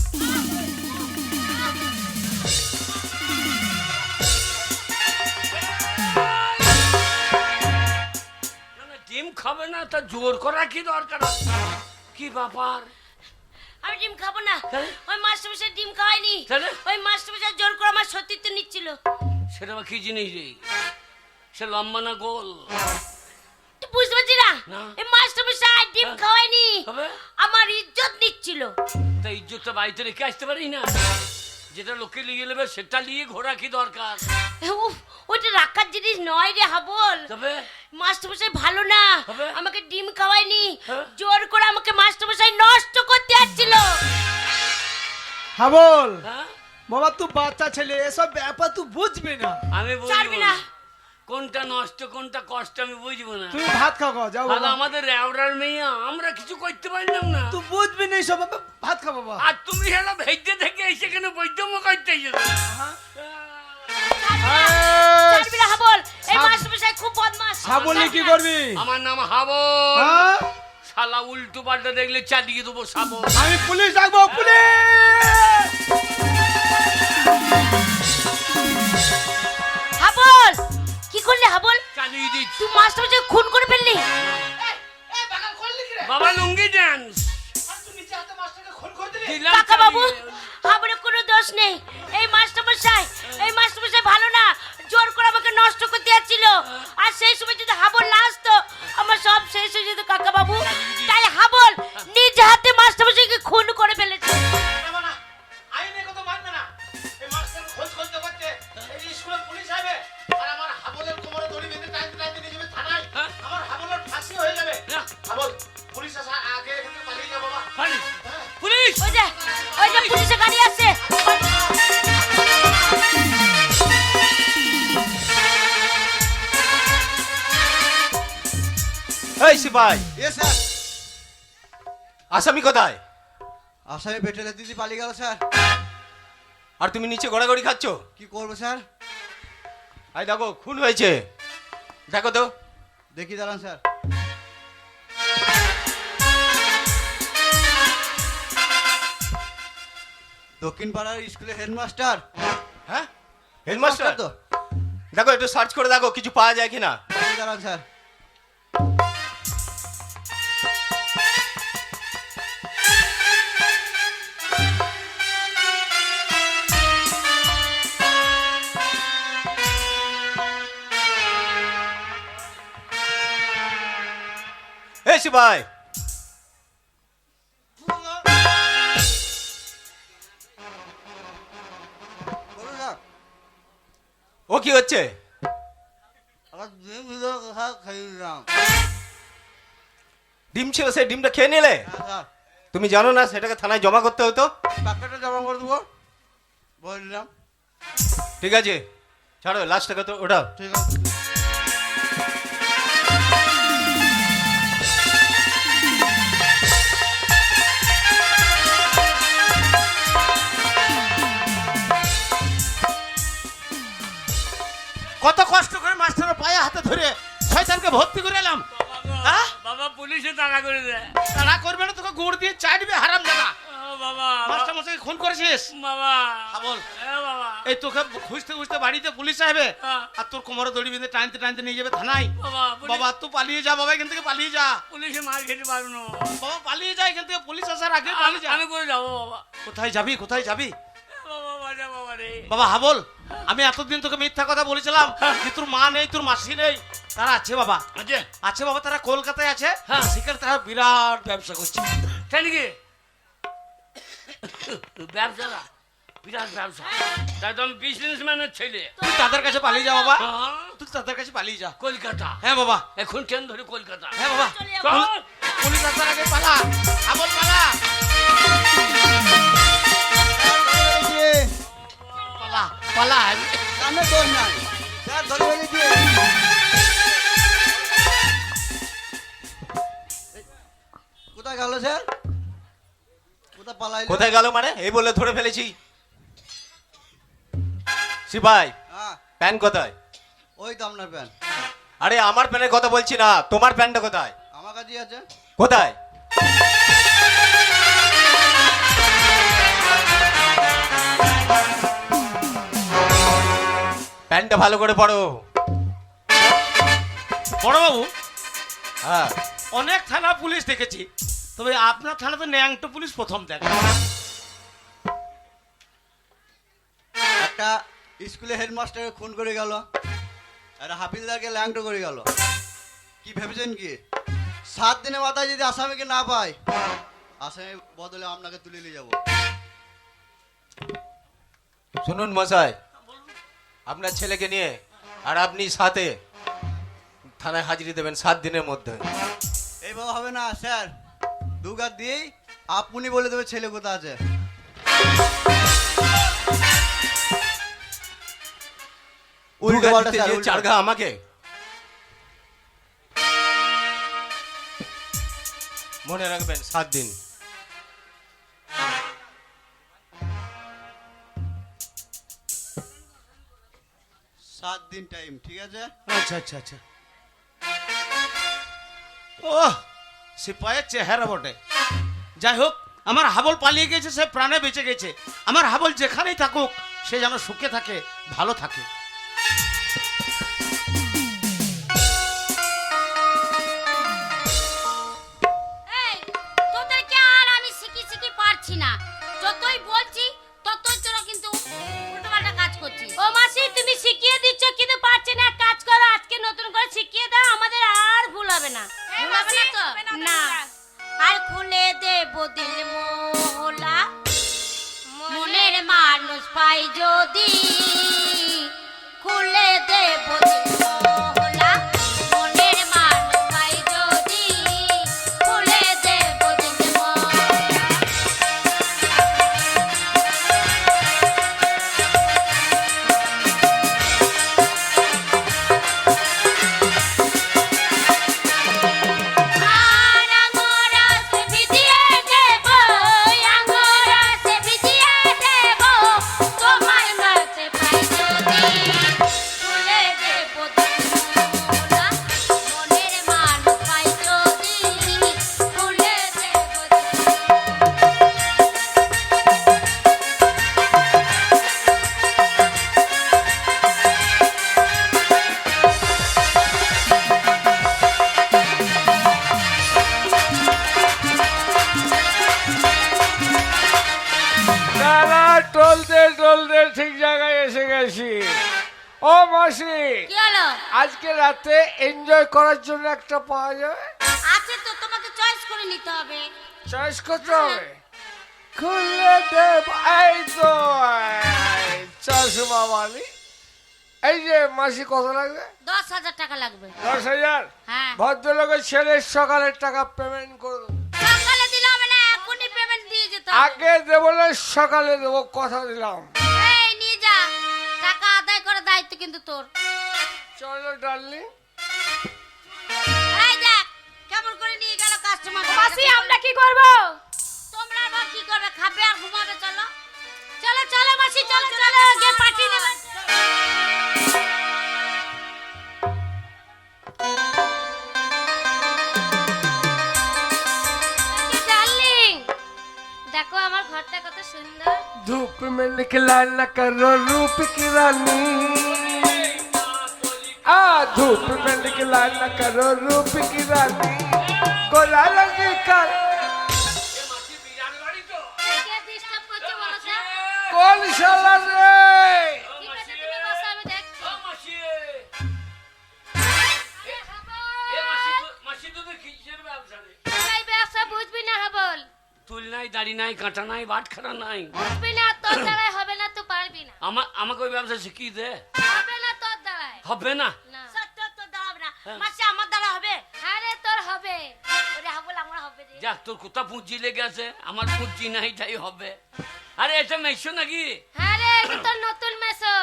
ডিম খাবে না, তা জোর করা কি দরকার? কি ব্যাপার? আমি ডিম খাবো না। তাহলে? ওই মাস্টার মশাই ডিম খাওয়াইনি। তাহলে? ওই মাস্টার মশাই জোর করে আমার সতীত্ব নিচ্ছিল। সেটা আবার কি জিনিস রে? সে লম্বা না গোল? তুই বুঝতে পারছিস না। এই মাস্টারমশাই ডিম খাওয়ায়নি, তবে আমার ইজ্জত নিচ্ছিল। তা ইজ্জতটা বাড়িতে রেখে আসতে পারি না? যেটা লোকে নিয়ে নেবে সেটা নিয়ে ঘোরা কি দরকার? উফ, ওইটা রাখার জিনিস নয় রে হাবল। তবে মাস্টারমশাই ভালো না, তবে? আমাকে ডিম খাওয়ায়নি, হ্যাঁ? জোর করে আমাকে মাস্টারমশাই নষ্ট করতে আসছিল। হাবল হ্যাঁ? বাবা, তুই বাচ্চা ছেলে, এসব ব্যাপার তুই বুঝবি না। আমি ছাড়বি বুঝবো না। না কোনটা নষ্ট কোনটা কষ্ট, আমি বুঝবো না। তুমি ভাত খাও, যাও তাহলে বাবা। আমাদের রেওড়ার মেয়ে আমরা কিছু করতে পারলাম না। তুই বুঝবি না এইসব ব্যাপার, ভাত খা বাবা। আর তুমি হেলা ভেজে থেকে এসে কেন বৈদ্যম করতে এসেছো? ছাড়বি না হাবল, এই মাস্টারমশাই খুব বদমাশ। সাবলে কি করবি? আমার নাম হাবল। হ্যাঁ? শালা উল্টো পাল্টা দেখলে চালিয়ে দেবো সাবল। আমি পুলিশ ডাকবো, পুলিশ। হাবল, কি করলি হাবল? চালিয়ে দিচ্ছি। তুই মাস্টারমশাই খুন করে ফেললি। বাবা লুঙ্গি ডান্স কাকা বাবু, হাবলের কোনো দোষ নেই। এই মাস্টারমশাই ভালো না, জোর করে আমাকে নষ্ট করতে যাচ্ছিল। আর সেই সময় যদি হাবল না আসতো, আমার সব শেষ হয়ে যেত কাকা বাবু। তাই হাবল নিজ হাতে মাস্টারমশাইকে খুন করে ফেলেছে। আইনে কত মানবে না। এই মাস্টার খোঁজ করতে করতে এই যে স্কুলে পুলিশ আসবে আর আমার হাবলের কোমরে দড়ি বেঁধে টাইতে টাইতে নিয়ে যাবে থানায়। হ্যাঁ? আমার হাবলের ফাঁসি হয়ে যাবে। না। হাবল, পুলিশ আসা আগে কিন্তু পালিয়ে যা বাবা। পালিয়ে। পুলিশ ওই যে পুলিশের গাড়ি আসছে। এই সিপাই, এ স্যার, আসামি কোথায়? আসামি পেট্রোলের দিদি পালিয়ে গেল স্যার। আর তুমি নিচে গড়াগড়ি খাচ্ছ? কি করবো স্যার? আই দেখো খুন হয়েছে, দেখো তো। দেখি দাঁড়ান স্যার। দক্ষিণ পাড়ার স্কুলের হেডমাস্টার। হ্যাঁ, হেডমাস্টার তো দেখো, একটু সার্চ করে দেখো কিছু পাওয়া যায় কিনা। দেখি দাঁড়ান স্যার। এই সিপাই, বলুন স্যার। ও কি হচ্ছে? আমার ডিম ভিতরে কোথাও খেয়ে দিলাম। ডিম ছিল, সেই ডিমটা খেয়ে নিলে? হ্যাঁ স্যার, তুমি জানো না সেটাকে থানায় জমা করতে হতো? প্যাকেটটা জমা করে দেবো বলে দিলাম। ঠিক আছে, ছাড়ো লাস্টটাকে তো ওটা। ঠিক আছে। কত কষ্ট করে মাস্টারের পায়ে হাতে ধরে শয়তানকে ভর্তি করে এলাম। হ্যাঁ? বাবা পুলিশে তাড়া করে দেয়। তারা করবে না, তোকে গুড় দিয়ে চাটবে হারাম জানা। বাবা মাস্টার মশাইকে খুন করেছিস। বাবা হাবল, বাবা এই তোকে খুঁজতে খুঁজতে বাড়িতে পুলিশ আসবে হ্যাঁ। আর তোর কোমরে দড়ি বেঁধে টানতে টানতে নিয়ে যাবে থানায়। বাবা বাবা তুই পালিয়ে যা, বাবা এখান থেকে পালিয়ে যা। পুলিশে মার খেতে পারবো না বাবা পালিয়ে যা এখান থেকে, পুলিশ আসার আগে পালিয়ে যা। আমি করে যাবো বাবা। কোথায় যাবি, কোথায় যাবি? বাবা বাজা বাবা রে। বাবা হাবল, আমি এতদিন তোকে মিথ্যা কথা বলেছিলাম যে তোর মা নেই, তোর মাসি নেই। তারা আছে বাবা, আছে আছে বাবা, তারা কলকাতায় আছে। হ্যাঁ। সেখানে তারা বিরাট ব্যবসা করছে। তাই নাকি? ব্যবসা বিরাট ব্যবসা। তাই তো আমি বিজনেসম্যানের ছেলে। তুই তাদের কাছে পালিয়ে যা বাবা, হ্যাঁ, তুই তাদের কাছে পালিয়ে যা। কলকাতা। হ্যাঁ বাবা, এখন ট্রেন ধরে কলকাতা। হ্যাঁ বাবা, চল। পুলিশ আসার আগে পালা, হাবল পালা, পালা পালা। সামনে দোষ নাই স্যার, ধরে ফেলেছি। কোথায় গেল স্যার? কোথায় পালাইল? কোথায় গেল মানে? এই বলে ধরে ফেলেছি। সিপাই, হ্যাঁ, প্যান কোথায়? ওই তো আপনার প্যান। আরে আমার প্যানের কথা বলছি না, তোমার প্যানটা কোথায়? আমার কাছেই আছে। কোথায়? প্যানটা ভালো করে পড়ো। বড়বাবু, হ্যাঁ, অনেক থানা পুলিশ দেখেছি, তবে আপনার থানাতে ন্যাংটো পুলিশ প্রথম দেখা। একটা স্কুলে হেডমাস্টারকে খুন করে গেল, একটা হাফিজদারকে ল্যাংটো করে গেল। কি ভেবেছেন কি 7 দিনের মাথায় যদি আসামিকে না পাই, আসামি বদলে আপনাকে তুলে নিয়ে যাবো। শুনুন মশাই, আপনার ছেলেকে নিয়ে আর আপনি সাথে থানায় হাজিরি দেবেন 7 দিনের মধ্যে। এইভাবে হবে না স্যার, দুগার দিয়েই আপনি বলে দেবে ছেলে কোথা আছে। উল্টো পাল্টা স্যার, উল্টো। চারঘা আমাকে মনে রাখবেন 7 দিন। সাত দিন টাইম, ঠিক আছে? আচ্ছা আচ্ছা আচ্ছা। ও সিপাহের চেহারা বটে। যাই হোক, আমার হাবল পালিয়ে গেছে, সে প্রাণে বেঁচে গেছে। আমার হাবল যেখানেই থাকুক সে যেন সুখে থাকে, ভালো থাকে। এই তোদেরকে আর আমি শিখি পারছি না, যতই বলছি ততই তোরা কিন্তু উল্টোপাল্টা কাজ করছিস। ও মাসি, তুমি শিখিয়ে দিচ্ছ কিন্তু পারছি না। এক কাজ করো, আজকে নতুন করে শিখিয়ে দাও, আমাদের আর ভুল হবে না। ভুল হবে না তো? না। আর খুলে দেব দিল মোহলা, মনের মানুষ পাই যদি, খুলে দেব দিল মোহলা, মনের মানুষ পাই যদি, খুলে দেব দিল মোহলা। আর আঙুরাস ভিজিয়ে দেব, আঙুরাস ভিজিয়ে দেব, তোমার কাছে পাই যদি, খুলে দেব দিল মোহলা, মনের মানুষ পাই যদি, খুলে দেব দিল। দাদা, টলতে টলতে ঠিক জায়গায় এসে গেছি। ও মাসি, কি হলো? আজকে রাতে এনজয় করার জন্য একটা পাওয়া যাবে? আছে তো, তোমাকে চয়েস করে নিতে হবে। চয়েস করতে হবে। খুলে দেব। এই তো চশমা বালি। এই যে মাসি, কত লাগবে? 10,000 টাকা লাগবে। 10,000? হ্যাঁ। ভদ্রলোকের ছেলের সকালের টাকা পেমেন্ট করে দেবো। সকালে দিলে হবে না, এখনই পেমেন্ট দিয়ে যেতে হবে। আগে দেবো না, সকালে দেবো, কথা দিলাম। এই নিয়ে যা, টাকা আদায় করার দায়িত্ব কিন্তু তোর। চলো ডার্লিং। এই দেখ কেমন করে নিয়ে গেল কাস্টমার। মাসি, আমরা কি করব? তোমরা আবার কি করবে? খাবে আর ঘুমাবে। চলো চলো চলো মাসি, চলো চলো, গিয়ে পার্টি দেবে। ডার্লিং, দেখো আমার ঘরটা কত সুন্দর। धूप में निकला न करो रूप की रानी, धूप में निकला न करो रूप की रानी, गोला रंग का। কে ডিস্টার্ব করছে বলো স্যার? कौन शाला रे? ঠিক আছে, তুমি বসো, আমি দেখছি। এই ব্যবসা বুঝবি না হাবল, তুল নাই, দাড়ি নাই, কাঁটা নাই, বাটখারা নাই। বুঝবি না, তোর দ্বারাই হবে না, তুই পারবি না। আমাকে ওই ব্যবসা শিখিয়ে দে। হবে না তোর দ্বারাই। হবে না। না। সত্য তোর দ্বারা হবে না। মাসি, আমার দ্বারা হবে। আরে তোর হবে। ওরে হাবল, আমার হবে রে। যাক, তোর কোথা পুঁজি লেগে আছে, আমার পুঁজি নাই, তাই হবে। আরে এটা মেশো নাকি? আরে এটা তোর নতুন মেসো।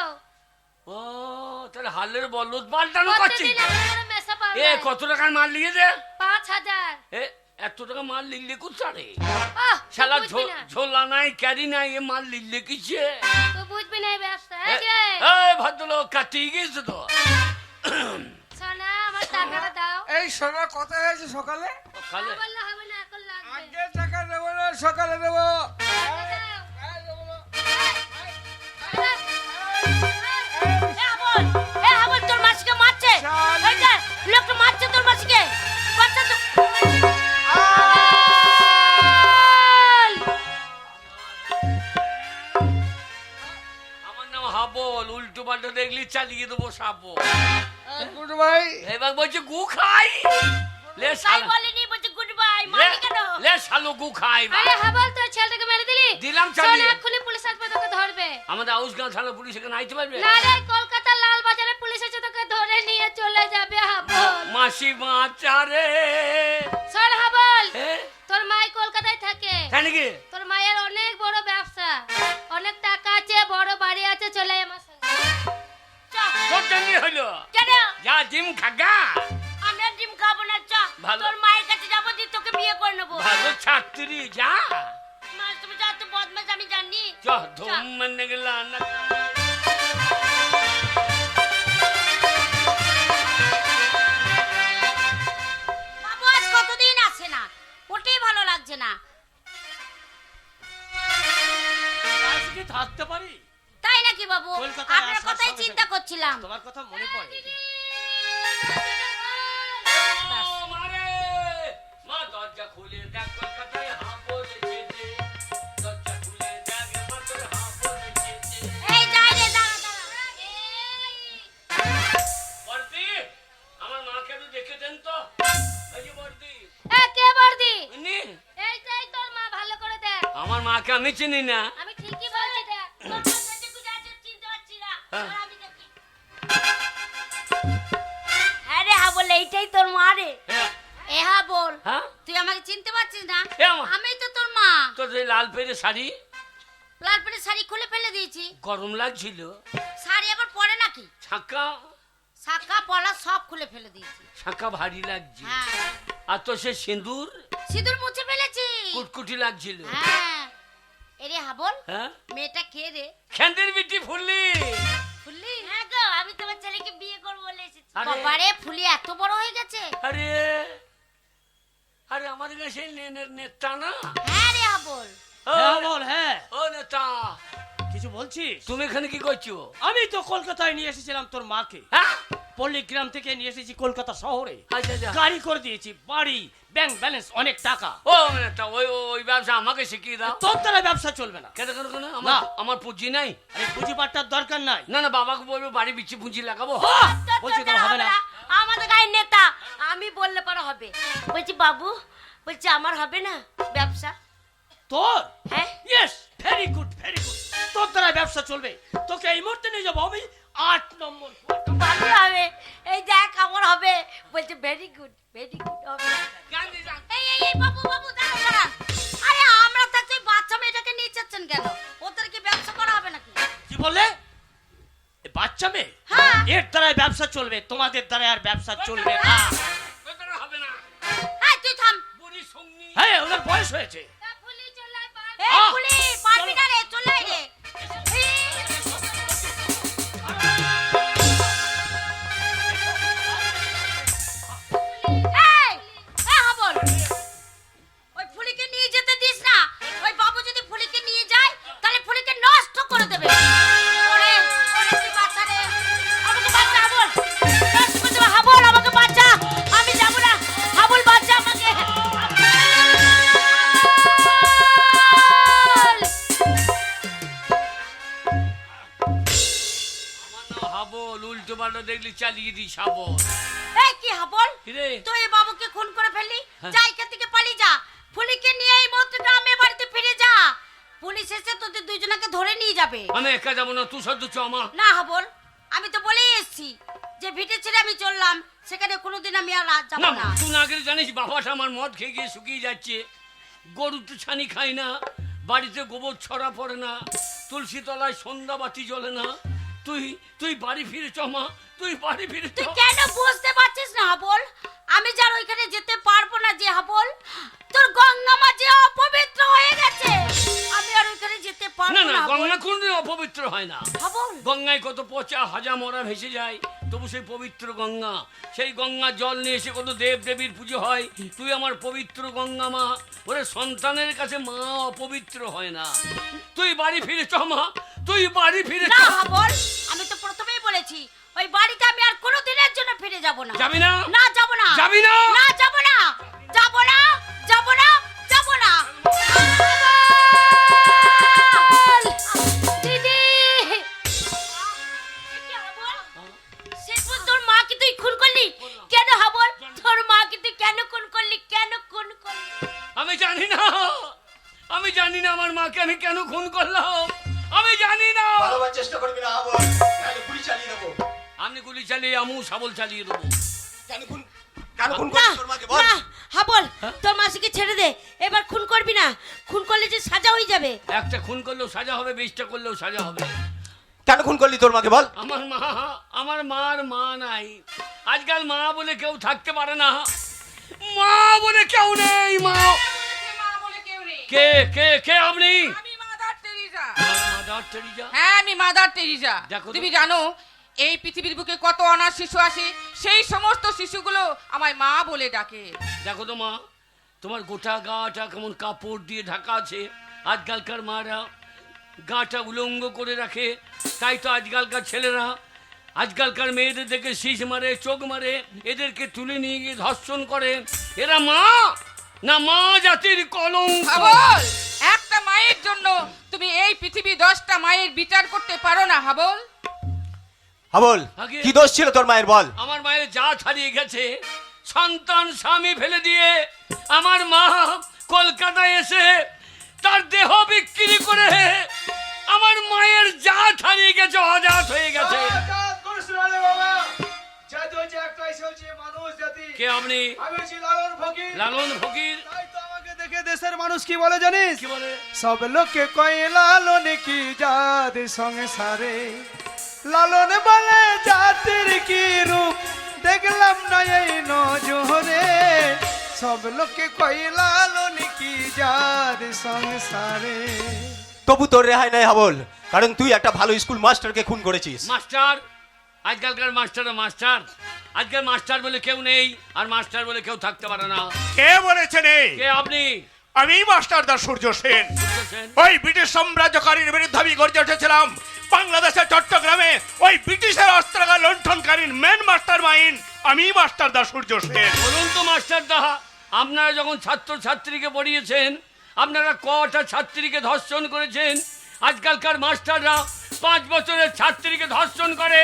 ও, তাহলে হালের বলদ পাল্টানো করছিস। প্রতিদিন আমার মেসো পাবে। এ কত টাকার মাল নিয়ে দে। 5,000। এ এত টাকা মাল লিখলে কোথায়? আহ, শালা তুই বুঝবি না। ঝোলা নাই, ক্যারি নাই, এ মাল লিখলে কিসে? তুই বুঝবি না এই ব্যবসা। এ, এই যে এই ভদ্রলোক কাটিয়ে গেছে তো। সোনা, আমার টাকাটা দাও। এই সোনা কত হয়েছে সকালে? সকালে বললে হবে না, এখন লাগবে। আগে টাকা দেবো না, সকালে দেবো। এ হাবল, তোর মাসিকে মারছে। এই যে লোকটা মারছে তোর মাসিকে। বাচ্চা তো আমার নাম হাবল, উল্টো পাল্টা দেখলি চালিয়ে দেবো সাবো। গুড ভাই, এবার বলছে গু খাই। লে তাই শালা। বলিনি মারলি কেন? লে শালো গু খাই আরে হাবল তোর ছেলেটাকে মেরে দিলি দিলাম শোন চালিয়ে। এক্ষুনি পুলিশ আসবে তোকে ধরবে আমাদের আউসগাঁ থানা পুলিশ এখানে আইতে পারবে? না রে কলকাতা লাল বাজারে পুলিশ এসে তোকে ধরে নিয়ে চলে যাবে হাবল মাসি বাঁচারে শোন হাবল এ? তোর মাই কলকাতায় থাকে তাই নাকি? তোর মায়ের অনেক বড় ব্যবসা অনেক টাকা আছে বড় বাড়ি আছে চলে আয় আমার সঙ্গে তোর জন্য হলো কেন? যা ডিম খাগা আমি আর ডিম খাবো না, চ। ভালো। তোর মায়ের কাছে যাবো, দিয়ে তোকে বিয়ে করে নেবো। ভালো ছাত্রী যা মাস্টারমশাই এত বদমাশ আমি জানি। চ ধুম মানে গেল না বাবু আজ কতদিন আসে না, ওটাই ভালো লাগছে না। আজকে থাকতে পারি? তাই নাকি বাবু? কলকাতায় আপনার আসার কথাই সঙ্গে চিন্তা সঙ্গে করছিলাম। তোমার কথা মনে পড়ে। মারে মা দরজা খুলে দেখ কলকাতায় হাঁপড় এসেছে দরজা খুলে দেখ মা তোর হাঁপড় এসেছে এই যাই রে, দাঁড়া দাঁড়া। বর্দি আমার মাকে একটু দেখে দেন তো এই যে বর্দি এ কে বর্দি উনি এইটাই তোর মা ভালো করে দেখ আমার মাকে আমি চিনি না আমি ঠিকই বলছি দেখ তোর মাথায় গুজে আছে, চিনতে পারছি না। হ্যাঁ। আর আমি দেখি। হ্যাঁ রে, হ্যাঁ বল, এইটাই তোর মা রে। হ্যাঁ এ হ্যাঁ বল, হ্যাঁ তুই আমাকে চিনতে পারছিস না? এ আমা। আমি তো তোর মা। তোর যে লাল পেরে শাড়ি লাল পেটে শাড়ি খুলে ফেলে দিয়েছি। গরম লাগছিল শাড়ি আবার পরে নাকি? ছাকা শাখা পলা সব খুলে ফেলে দিয়েছি। ছাকা ভারী লাগছে হ্যাঁ, আর তো সে সিঁদুর সিঁদুর মুছে ফেলেছি। কুটকুটি লাগছিল হ্যাঁ। এরে হাবল, হ্যাঁ মেয়েটা কে রে? খেন্দির বিটি ফুললি ফুলি? হ্যাঁ গো, আমি তোমার ছেলেকে বিয়ে করবো বলে এসেছি। আরে। বাবারে, ফুলি এত বড় হয়ে গেছে। আরে আরে আমাদের কাছে নেতা না হ্যাঁ রে হাবল। ও হ্যাঁ বল, হ্যাঁ। ও নেতা কিছু বলছিস? তুমি এখানে কি করছো? আমি তো কলকাতায় নিয়ে এসেছিলাম তোর মাকে। হ্যাঁ পল্লীগ্রাম থেকে নিয়ে এসেছি কলকাতা শহরে। আচ্ছা আচ্ছা গাড়ি করে দিয়েছি, বাড়ি, ব্যাংক ব্যালেন্স, অনেক টাকা। ও নেতা ওই ওই ব্যবসা আমাকে শিখিয়ে দাও তোর দ্বারা ব্যবসা চলবে না। কেন কেন কেন না। আমার আমার পুঁজি নাই আরে পুঁজি পাট্টার দরকার নাই। না না বাবাকে বলবো বাড়ি বিচ্ছি পুঁজি লাগাবো বলছি তোর হবে না। আমাদের গায়ের নেতা, আমি বললে পরে হবে। বলছি বাবু, বলছি আমার হবে না ব্যবসা। তোর? হ্যাঁ। Yes, very good very good. তোর দ্বারা ব্যবসা চলবে। তোকে এই মুহূর্তে নিয়ে যাবো আমি 8 নম্বর কোয়ার্টার। ভালো হবে। এই দেখ আমার হবে। বলছে ভেরি গুড হবে। এই এই এই বাবু বাবু, দাঁড়ান দাঁড়ান। আরে আমরা থাকতে ওই বাচ্চা মেয়েটাকে নিয়ে যাচ্ছেন কেন? ওদের কি ব্যবসা করা হবে নাকি? কি বললে? এ বাচ্চা মেয়ে? হ্যাঁ। এর দ্বারা ব্যবসা চলবে, তোমাদের দ্বারা আর ব্যবসা চলবে না। হবে না এই তুই থাম। বুড়ি সঙ্গী হ্যাঁ, ওনার বয়স হয়েছে। তা ফুলি চলে আয় বাড়ি। এই ফুলি, পারবি না রে, চলে আয় রে। এই, এই হাবল, ওই ফুলিকে নিয়ে যেতে দিস না। ওই বাবু যদি ফুলিকে নিয়ে যায়, তাহলে ফুলিকে নষ্ট করে দেবে। ওরে, ওরে তুই বাচ্চা রে। আমাকে বাচ্চা হাবল। নষ্ট করে দেবে হাবল, আমাকে বাচ্চা। আমি যাবো না। হাবল বাচ্চা আমাকে। আমার না হাবল উল্টো পাল্টা দেখলি চালিয়ে দিস হাবল এই কি হাবল? কিরে তুই এই বাবুকে খুন করে ফেললি। হ্যাঁ। যা এখান থেকে পালিয়ে যা। ফুলিকে নিয়ে এই মুহূর্তে গ্রামের বাড়িতে ফিরে যা। পুলিশ এসে তোদের দুইজনকে ধরে নিয়ে যাবে। আমি একা যাবো না তুই সদ্য চ আমার না হাবল, আমি তো বলেই এসেছি যে ভিটে ছেড়ে আমি চললাম, সেখানে কোনোদিন আমি আর রাত না যাবো না। তুই না গেলে জানিস বাবাটা আমার মদ খেয়ে গিয়ে শুকিয়ে যাচ্ছে গরু তো ছানি খায় না বাড়িতে গোবর ছড়া পড়ে না তুলসী তলায় সন্ধ্যা বাতি জ্বলে না তুই তুই বাড়ি ফিরে চ মা তুই বাড়ি ফিরে চ তুই কেন বুঝতে পারছিস না হাবল? আমি যার ওইখানে যেতে পারবো না যে হাবল, তোর গঙ্গা মা যে অপবিত্র হয়ে গেছে, আমি আর ওইখানে যেতে না পারবো না না হাবল। গঙ্গা কোনদিন অপবিত্র হয় না হাবল, গঙ্গায় কত পচা হাজা মরা ভেসে যায় তবু সেই পবিত্র গঙ্গা সেই গঙ্গা জল নিয়ে এসে কত দেব দেবীর পুজো হয় তুই আমার পবিত্র গঙ্গা মা ওরে সন্তানের কাছে মা অপবিত্র হয় না তুই বাড়ি ফিরে চ মা তুই বাড়ি ফিরে না চ হাবল, আমি তো প্রথমেই বলেছি ওই বাড়িতে আমি আর কোনো দিনের জন্য ফিরে যাব না। যাবি না না যাব না। যাবি না না যাব না। যাব না। যাব না। যাব না। দিদি শেষবার তোর মাকে তুই খুন করলি কেন হাবল? তোর মাকে তুই কেন খুন করলি? কেন খুন করলি? আমি কেন খুন করলাম আমি জানি না। পালাবার চেষ্টা করবি না হাবল, নাহলে গুলি চালিয়ে দেবো। আপনি গুলি চালিয়ে আমু শাবল চালিয়ে দেবো। কেন খুন করবি না তোর মাকে বল। না হাবল তোর মাসিকে ছেড়ে দে, এবার খুন করবি না, খুন করলে যে সাজা হয়ে যাবে। একটা খুন করলেও সাজা হবে, 20টা করলেও সাজা হবে। কেন খুন করলি তোর মাকে বল। আমার মার মা নাই, আজকাল মা বলে কেউ থাকতে পারে না, মা বলে কেউ নেই। মা মা বলে কেউ নেই। কে কে কে আপনি? আমি মাদার টেরিজা। Mother Teresa? হ্যাঁ আমি মাদার টেরিজা। দেখো তো। তুমি জানো এই পৃথিবীর বুকে কত অনাথ শিশু আসে, সেই সমস্ত শিশুগুলো আমায় মা বলে ডাকে। দেখো তো মা, তোমার গোটা গাটা কেমন কাপড় দিয়ে ঢাকা আছে। আজকালকার মারা গাটা উলঙ্গ করে রাখে, তাই তো আজকালকার ছেলেরা আজকালকার মেয়েদের দেখে শীষ মারে, চোখ মারে, এদেরকে তুলে নিয়ে গিয়ে ধর্ষণ করে। এরা মা না মা জাতির কলঙ্ক। হাবল, একটা মায়ের জন্য তুমি এই পৃথিবী 10টা মায়ের বিচার করতে পারো না হাবল। হাবল আগে- কি দোষ ছিল তোর মায়ের বল। আমার মায়ের জাত হারিয়ে গেছে, সন্তান স্বামী ফেলে দিয়ে আমার মা কলকাতায় এসে তার দেহ বিক্রি করে আমার মায়ের জাত হারিয়ে গেছে, অজাত হয়ে গেছে। কাজ করিস না রে বাবা, জাতি হচ্ছে একটাই, সে হচ্ছে মানুষ জাতি। কে আপনি? আমি হচ্ছি লালন ফকির। লালন ফকির? তাই তো আমাকে দেখে দেশের মানুষ কি বলে জানিস? কি বলে? সব লোকে কয় লালন কি জাতি সংসারে, লালন বলে জাতির কি রূপ দেখলাম না এই নজরে, সব লোকে কয় লালন কি জাতি সংসারে। তবু তোর রেহাই নাই হাবল, কারণ তুই একটা ভালো স্কুল মাস্টারকে খুন করেছিস। মাস্টার? আজকালকার মাস্টার মাস্টার, আজকাল মাস্টার বলে কেউ নেই, আর মাস্টার বলে কেউ থাকতে পারে না। কে বলেছে নেই? কে আপনি? আমি মাস্টার দা সূর্য সেন। বুঝেছেন? ওই ব্রিটিশ সাম্রাজ্যকারীর বিরুদ্ধে আমি গর্জে উঠেছিলাম। বাংলাদেশের চট্টগ্রামে ওই ব্রিটিশের অস্ত্রাগার লুণ্ঠনকারীর মেন মাস্টার মাইন্ড আমি মাস্টার দা সূর্য সেন। বলুন তো মাস্টার দা, আপনারা যখন ছাত্র ছাত্রীকে পড়িয়েছেন, আপনারা কটা ছাত্রীকে ধর্ষণ করেছেন? আজকালকার মাস্টাররা 5 বছরের ছাত্রীকে ধর্ষণ করে।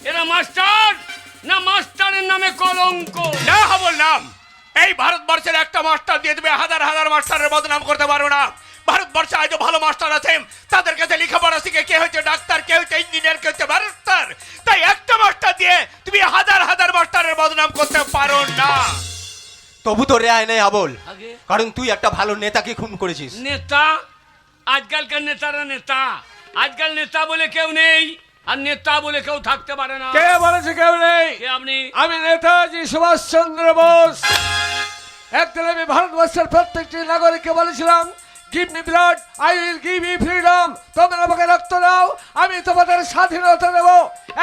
এরা মাস্টার না মাস্টারের নামে কলঙ্ক? না হাবল নাম, এই ভারতবর্ষের একটা মাস্টার দিয়ে তুমি হাজার হাজার মাস্টারের বদনাম করতে পারো না। ভারতবর্ষে আজও ভালো মাস্টার আছেন, তাদের কাছে লেখাপড়া শিখে কে হচ্ছে ডাক্তার, কে হচ্ছে ইঞ্জিনিয়ার, কে হচ্ছে ব্যারিস্টার। তাই একটা মাস্টার দিয়ে তুমি হাজার হাজার মাস্টারের বদনাম করতে পারো না। তবু তোর রেহাই নেই হাবল, আগে কারণ তুই একটা ভালো নেতাকে খুন করেছিস। নেতা? আজকালকার নেতারা নেতা, আজকাল নেতা বলে কেউ নেই, আর নেতা বলে কেউ থাকতে পারে না। কে বলেছে কেউ নেই? কে আপনি? আমি নেতাজি সুভাষচন্দ্র বোস। একদিন আমি ভারতবর্ষের প্রত্যেকটি নাগরিককে বলেছিলাম, give me blood, I will give you freedom. তোমরা আমাকে রক্ত দাও, আমি তোমাদের স্বাধীনতা দেব।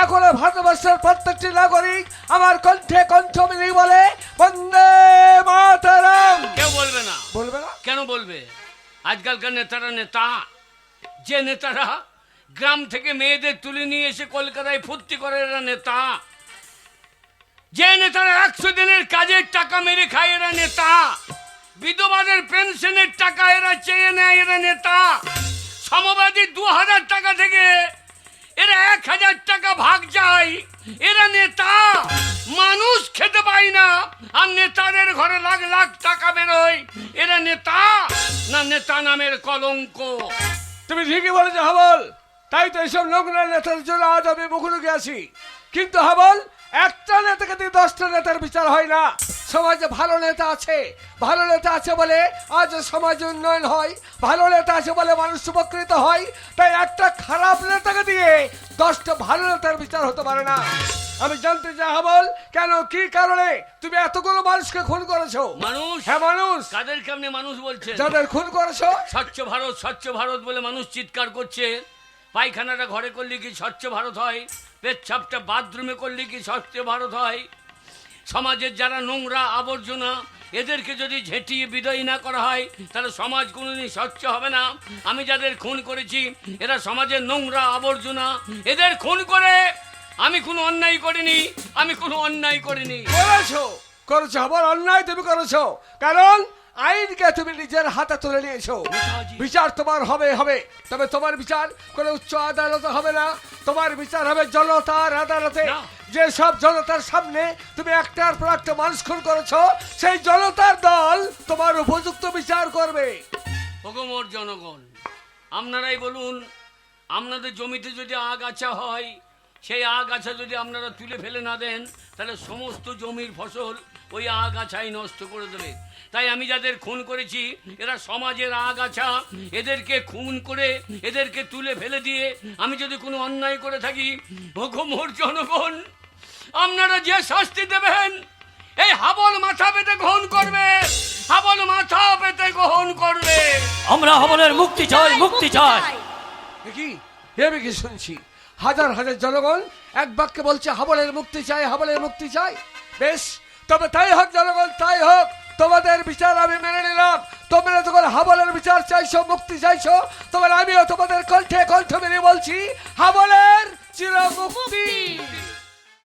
এখন ভারতবর্ষের প্রত্যেকটি নাগরিক আমার কণ্ঠে কণ্ঠ মিলিয়ে বলে বন্দে মাতরম। কেউ বলবে না। বলবে না? কেন বলবে? আজকালকার নেতারা নেতা, যে নেতারা গ্রাম থেকে মেয়েদের তুলে নিয়ে এসে কলকাতায় ফুর্তি করে এরা নেতা, যে নেতারা 100 দিনের কাজের টাকা মেরে খায় এরা নেতা, বিধবাদের পেনশনের টাকা এরা চেয়ে নেয় এরা নেতা, সমবাদী 2000 টাকা থেকে এরা 1000 টাকা ভাগ যায় এরা নেতা। মানুষ খেতে পায় না, আর নেতাদের ঘরে লাখ লাখ টাকা বেরোয়, এরা নেতা না নেতা নামের কলঙ্ক? তুমি ঠিকই বলেছো হাবল, তাই তো এইসব নোংরা নেতার জন্য আজ আমি মুখোমুখি আছি। কিন্তু হাবল, একটা নেতাকে দিয়ে 10টা নেতার বিচার হয় না। সমাজে ভালো নেতা আছে, ভালো নেতা আছে বলে আজ সমাজ উন্নয়ন হয়, ভালো নেতা আছে বলে মানুষ উপকৃত হয়। তাই একটা খারাপ নেতাকে দিয়ে 10টা ভালো নেতার বিচার হতে পারে না। আমি জানতে চাই হাবল, কেন কি কারণে তুমি এতগুলো মানুষকে খুন করেছো? মানুষ? হ্যাঁ মানুষ। কাদেরকে আপনি মানুষ বলছেন? যাদের খুন করেছো। স্বচ্ছ ভারত স্বচ্ছ ভারত বলে মানুষ চিৎকার করছে। পায়খানাটা ঘরে করলে কি স্বচ্ছ ভারত হয়? পেচ্ছাপটা বাথরুমে করলে কি স্বচ্ছ ভারত হয়? সমাজের যারা নোংরা আবর্জনা, এদেরকে যদি ঝেঁটিয়ে বিদায় না করা হয় তাহলে সমাজ কোনোদিন স্বচ্ছ হবে না। আমি যাদের খুন করেছি এরা সমাজের নোংরা আবর্জনা, এদের খুন করে আমি কোনো অন্যায় করিনি, আমি কোনো অন্যায় করিনি। করেছো করেছো আবার অন্যায় তুমি করেছো, কারণ আইনকে তুমি নিজের হাতে তুলে নিয়েছো। বিচার তোমার হবে হবে, তবে তোমার বিচার কোনো উচ্চ আদালতে হবে না, তোমার বিচার হবে জনতার আদালতে। না। যে সব জনতার সামনে তুমি একটার পর একটা মানুষ খুন করেছো, সেই জনতার দল তোমার উপযুক্ত বিচার করবে। ওগো মোর জনগণ, আপনারাই বলুন, আপনাদের জমিতে যদি আগাছা হয়, সেই আগাছা যদি আপনারা তুলে ফেলে না দেন, তাহলে সমস্ত জমির ফসল ওই আগাছাই নষ্ট করে দেবে। তাই আমি যাদের খুন করেছি, এরা সমাজের আগাছা, এদেরকে খুন করে এদেরকে তুলে ফেলে দিয়ে আমি যদি কোনো অন্যায় করে থাকি, ভোগমোর জনগণ আপনারা যে শাস্তি দেবেন এই হাবল মাথা পেতে গ্রহণ করবে, হাবল মাথা পেতে গ্রহণ করবে। আমরা হাবলের মুক্তি চাই, মুক্তি চাই। কি আমি কি শুনছি? হাজার হাজার জনগণ এক বাক্যে বলছে হাবলের মুক্তি চাই, হাবলের মুক্তি চাই। বেশ, তবে তাই হোক জনগণ, তাই হোক। তোমাদের বিচার আমি মেনে নিলাম। তোমরা যখন হাবলের বিচার চাইছো, মুক্তি চাইছো, তবে আমিও তোমাদের কণ্ঠে কণ্ঠ মেনে বলছি হাবলের চিরমুক্তি।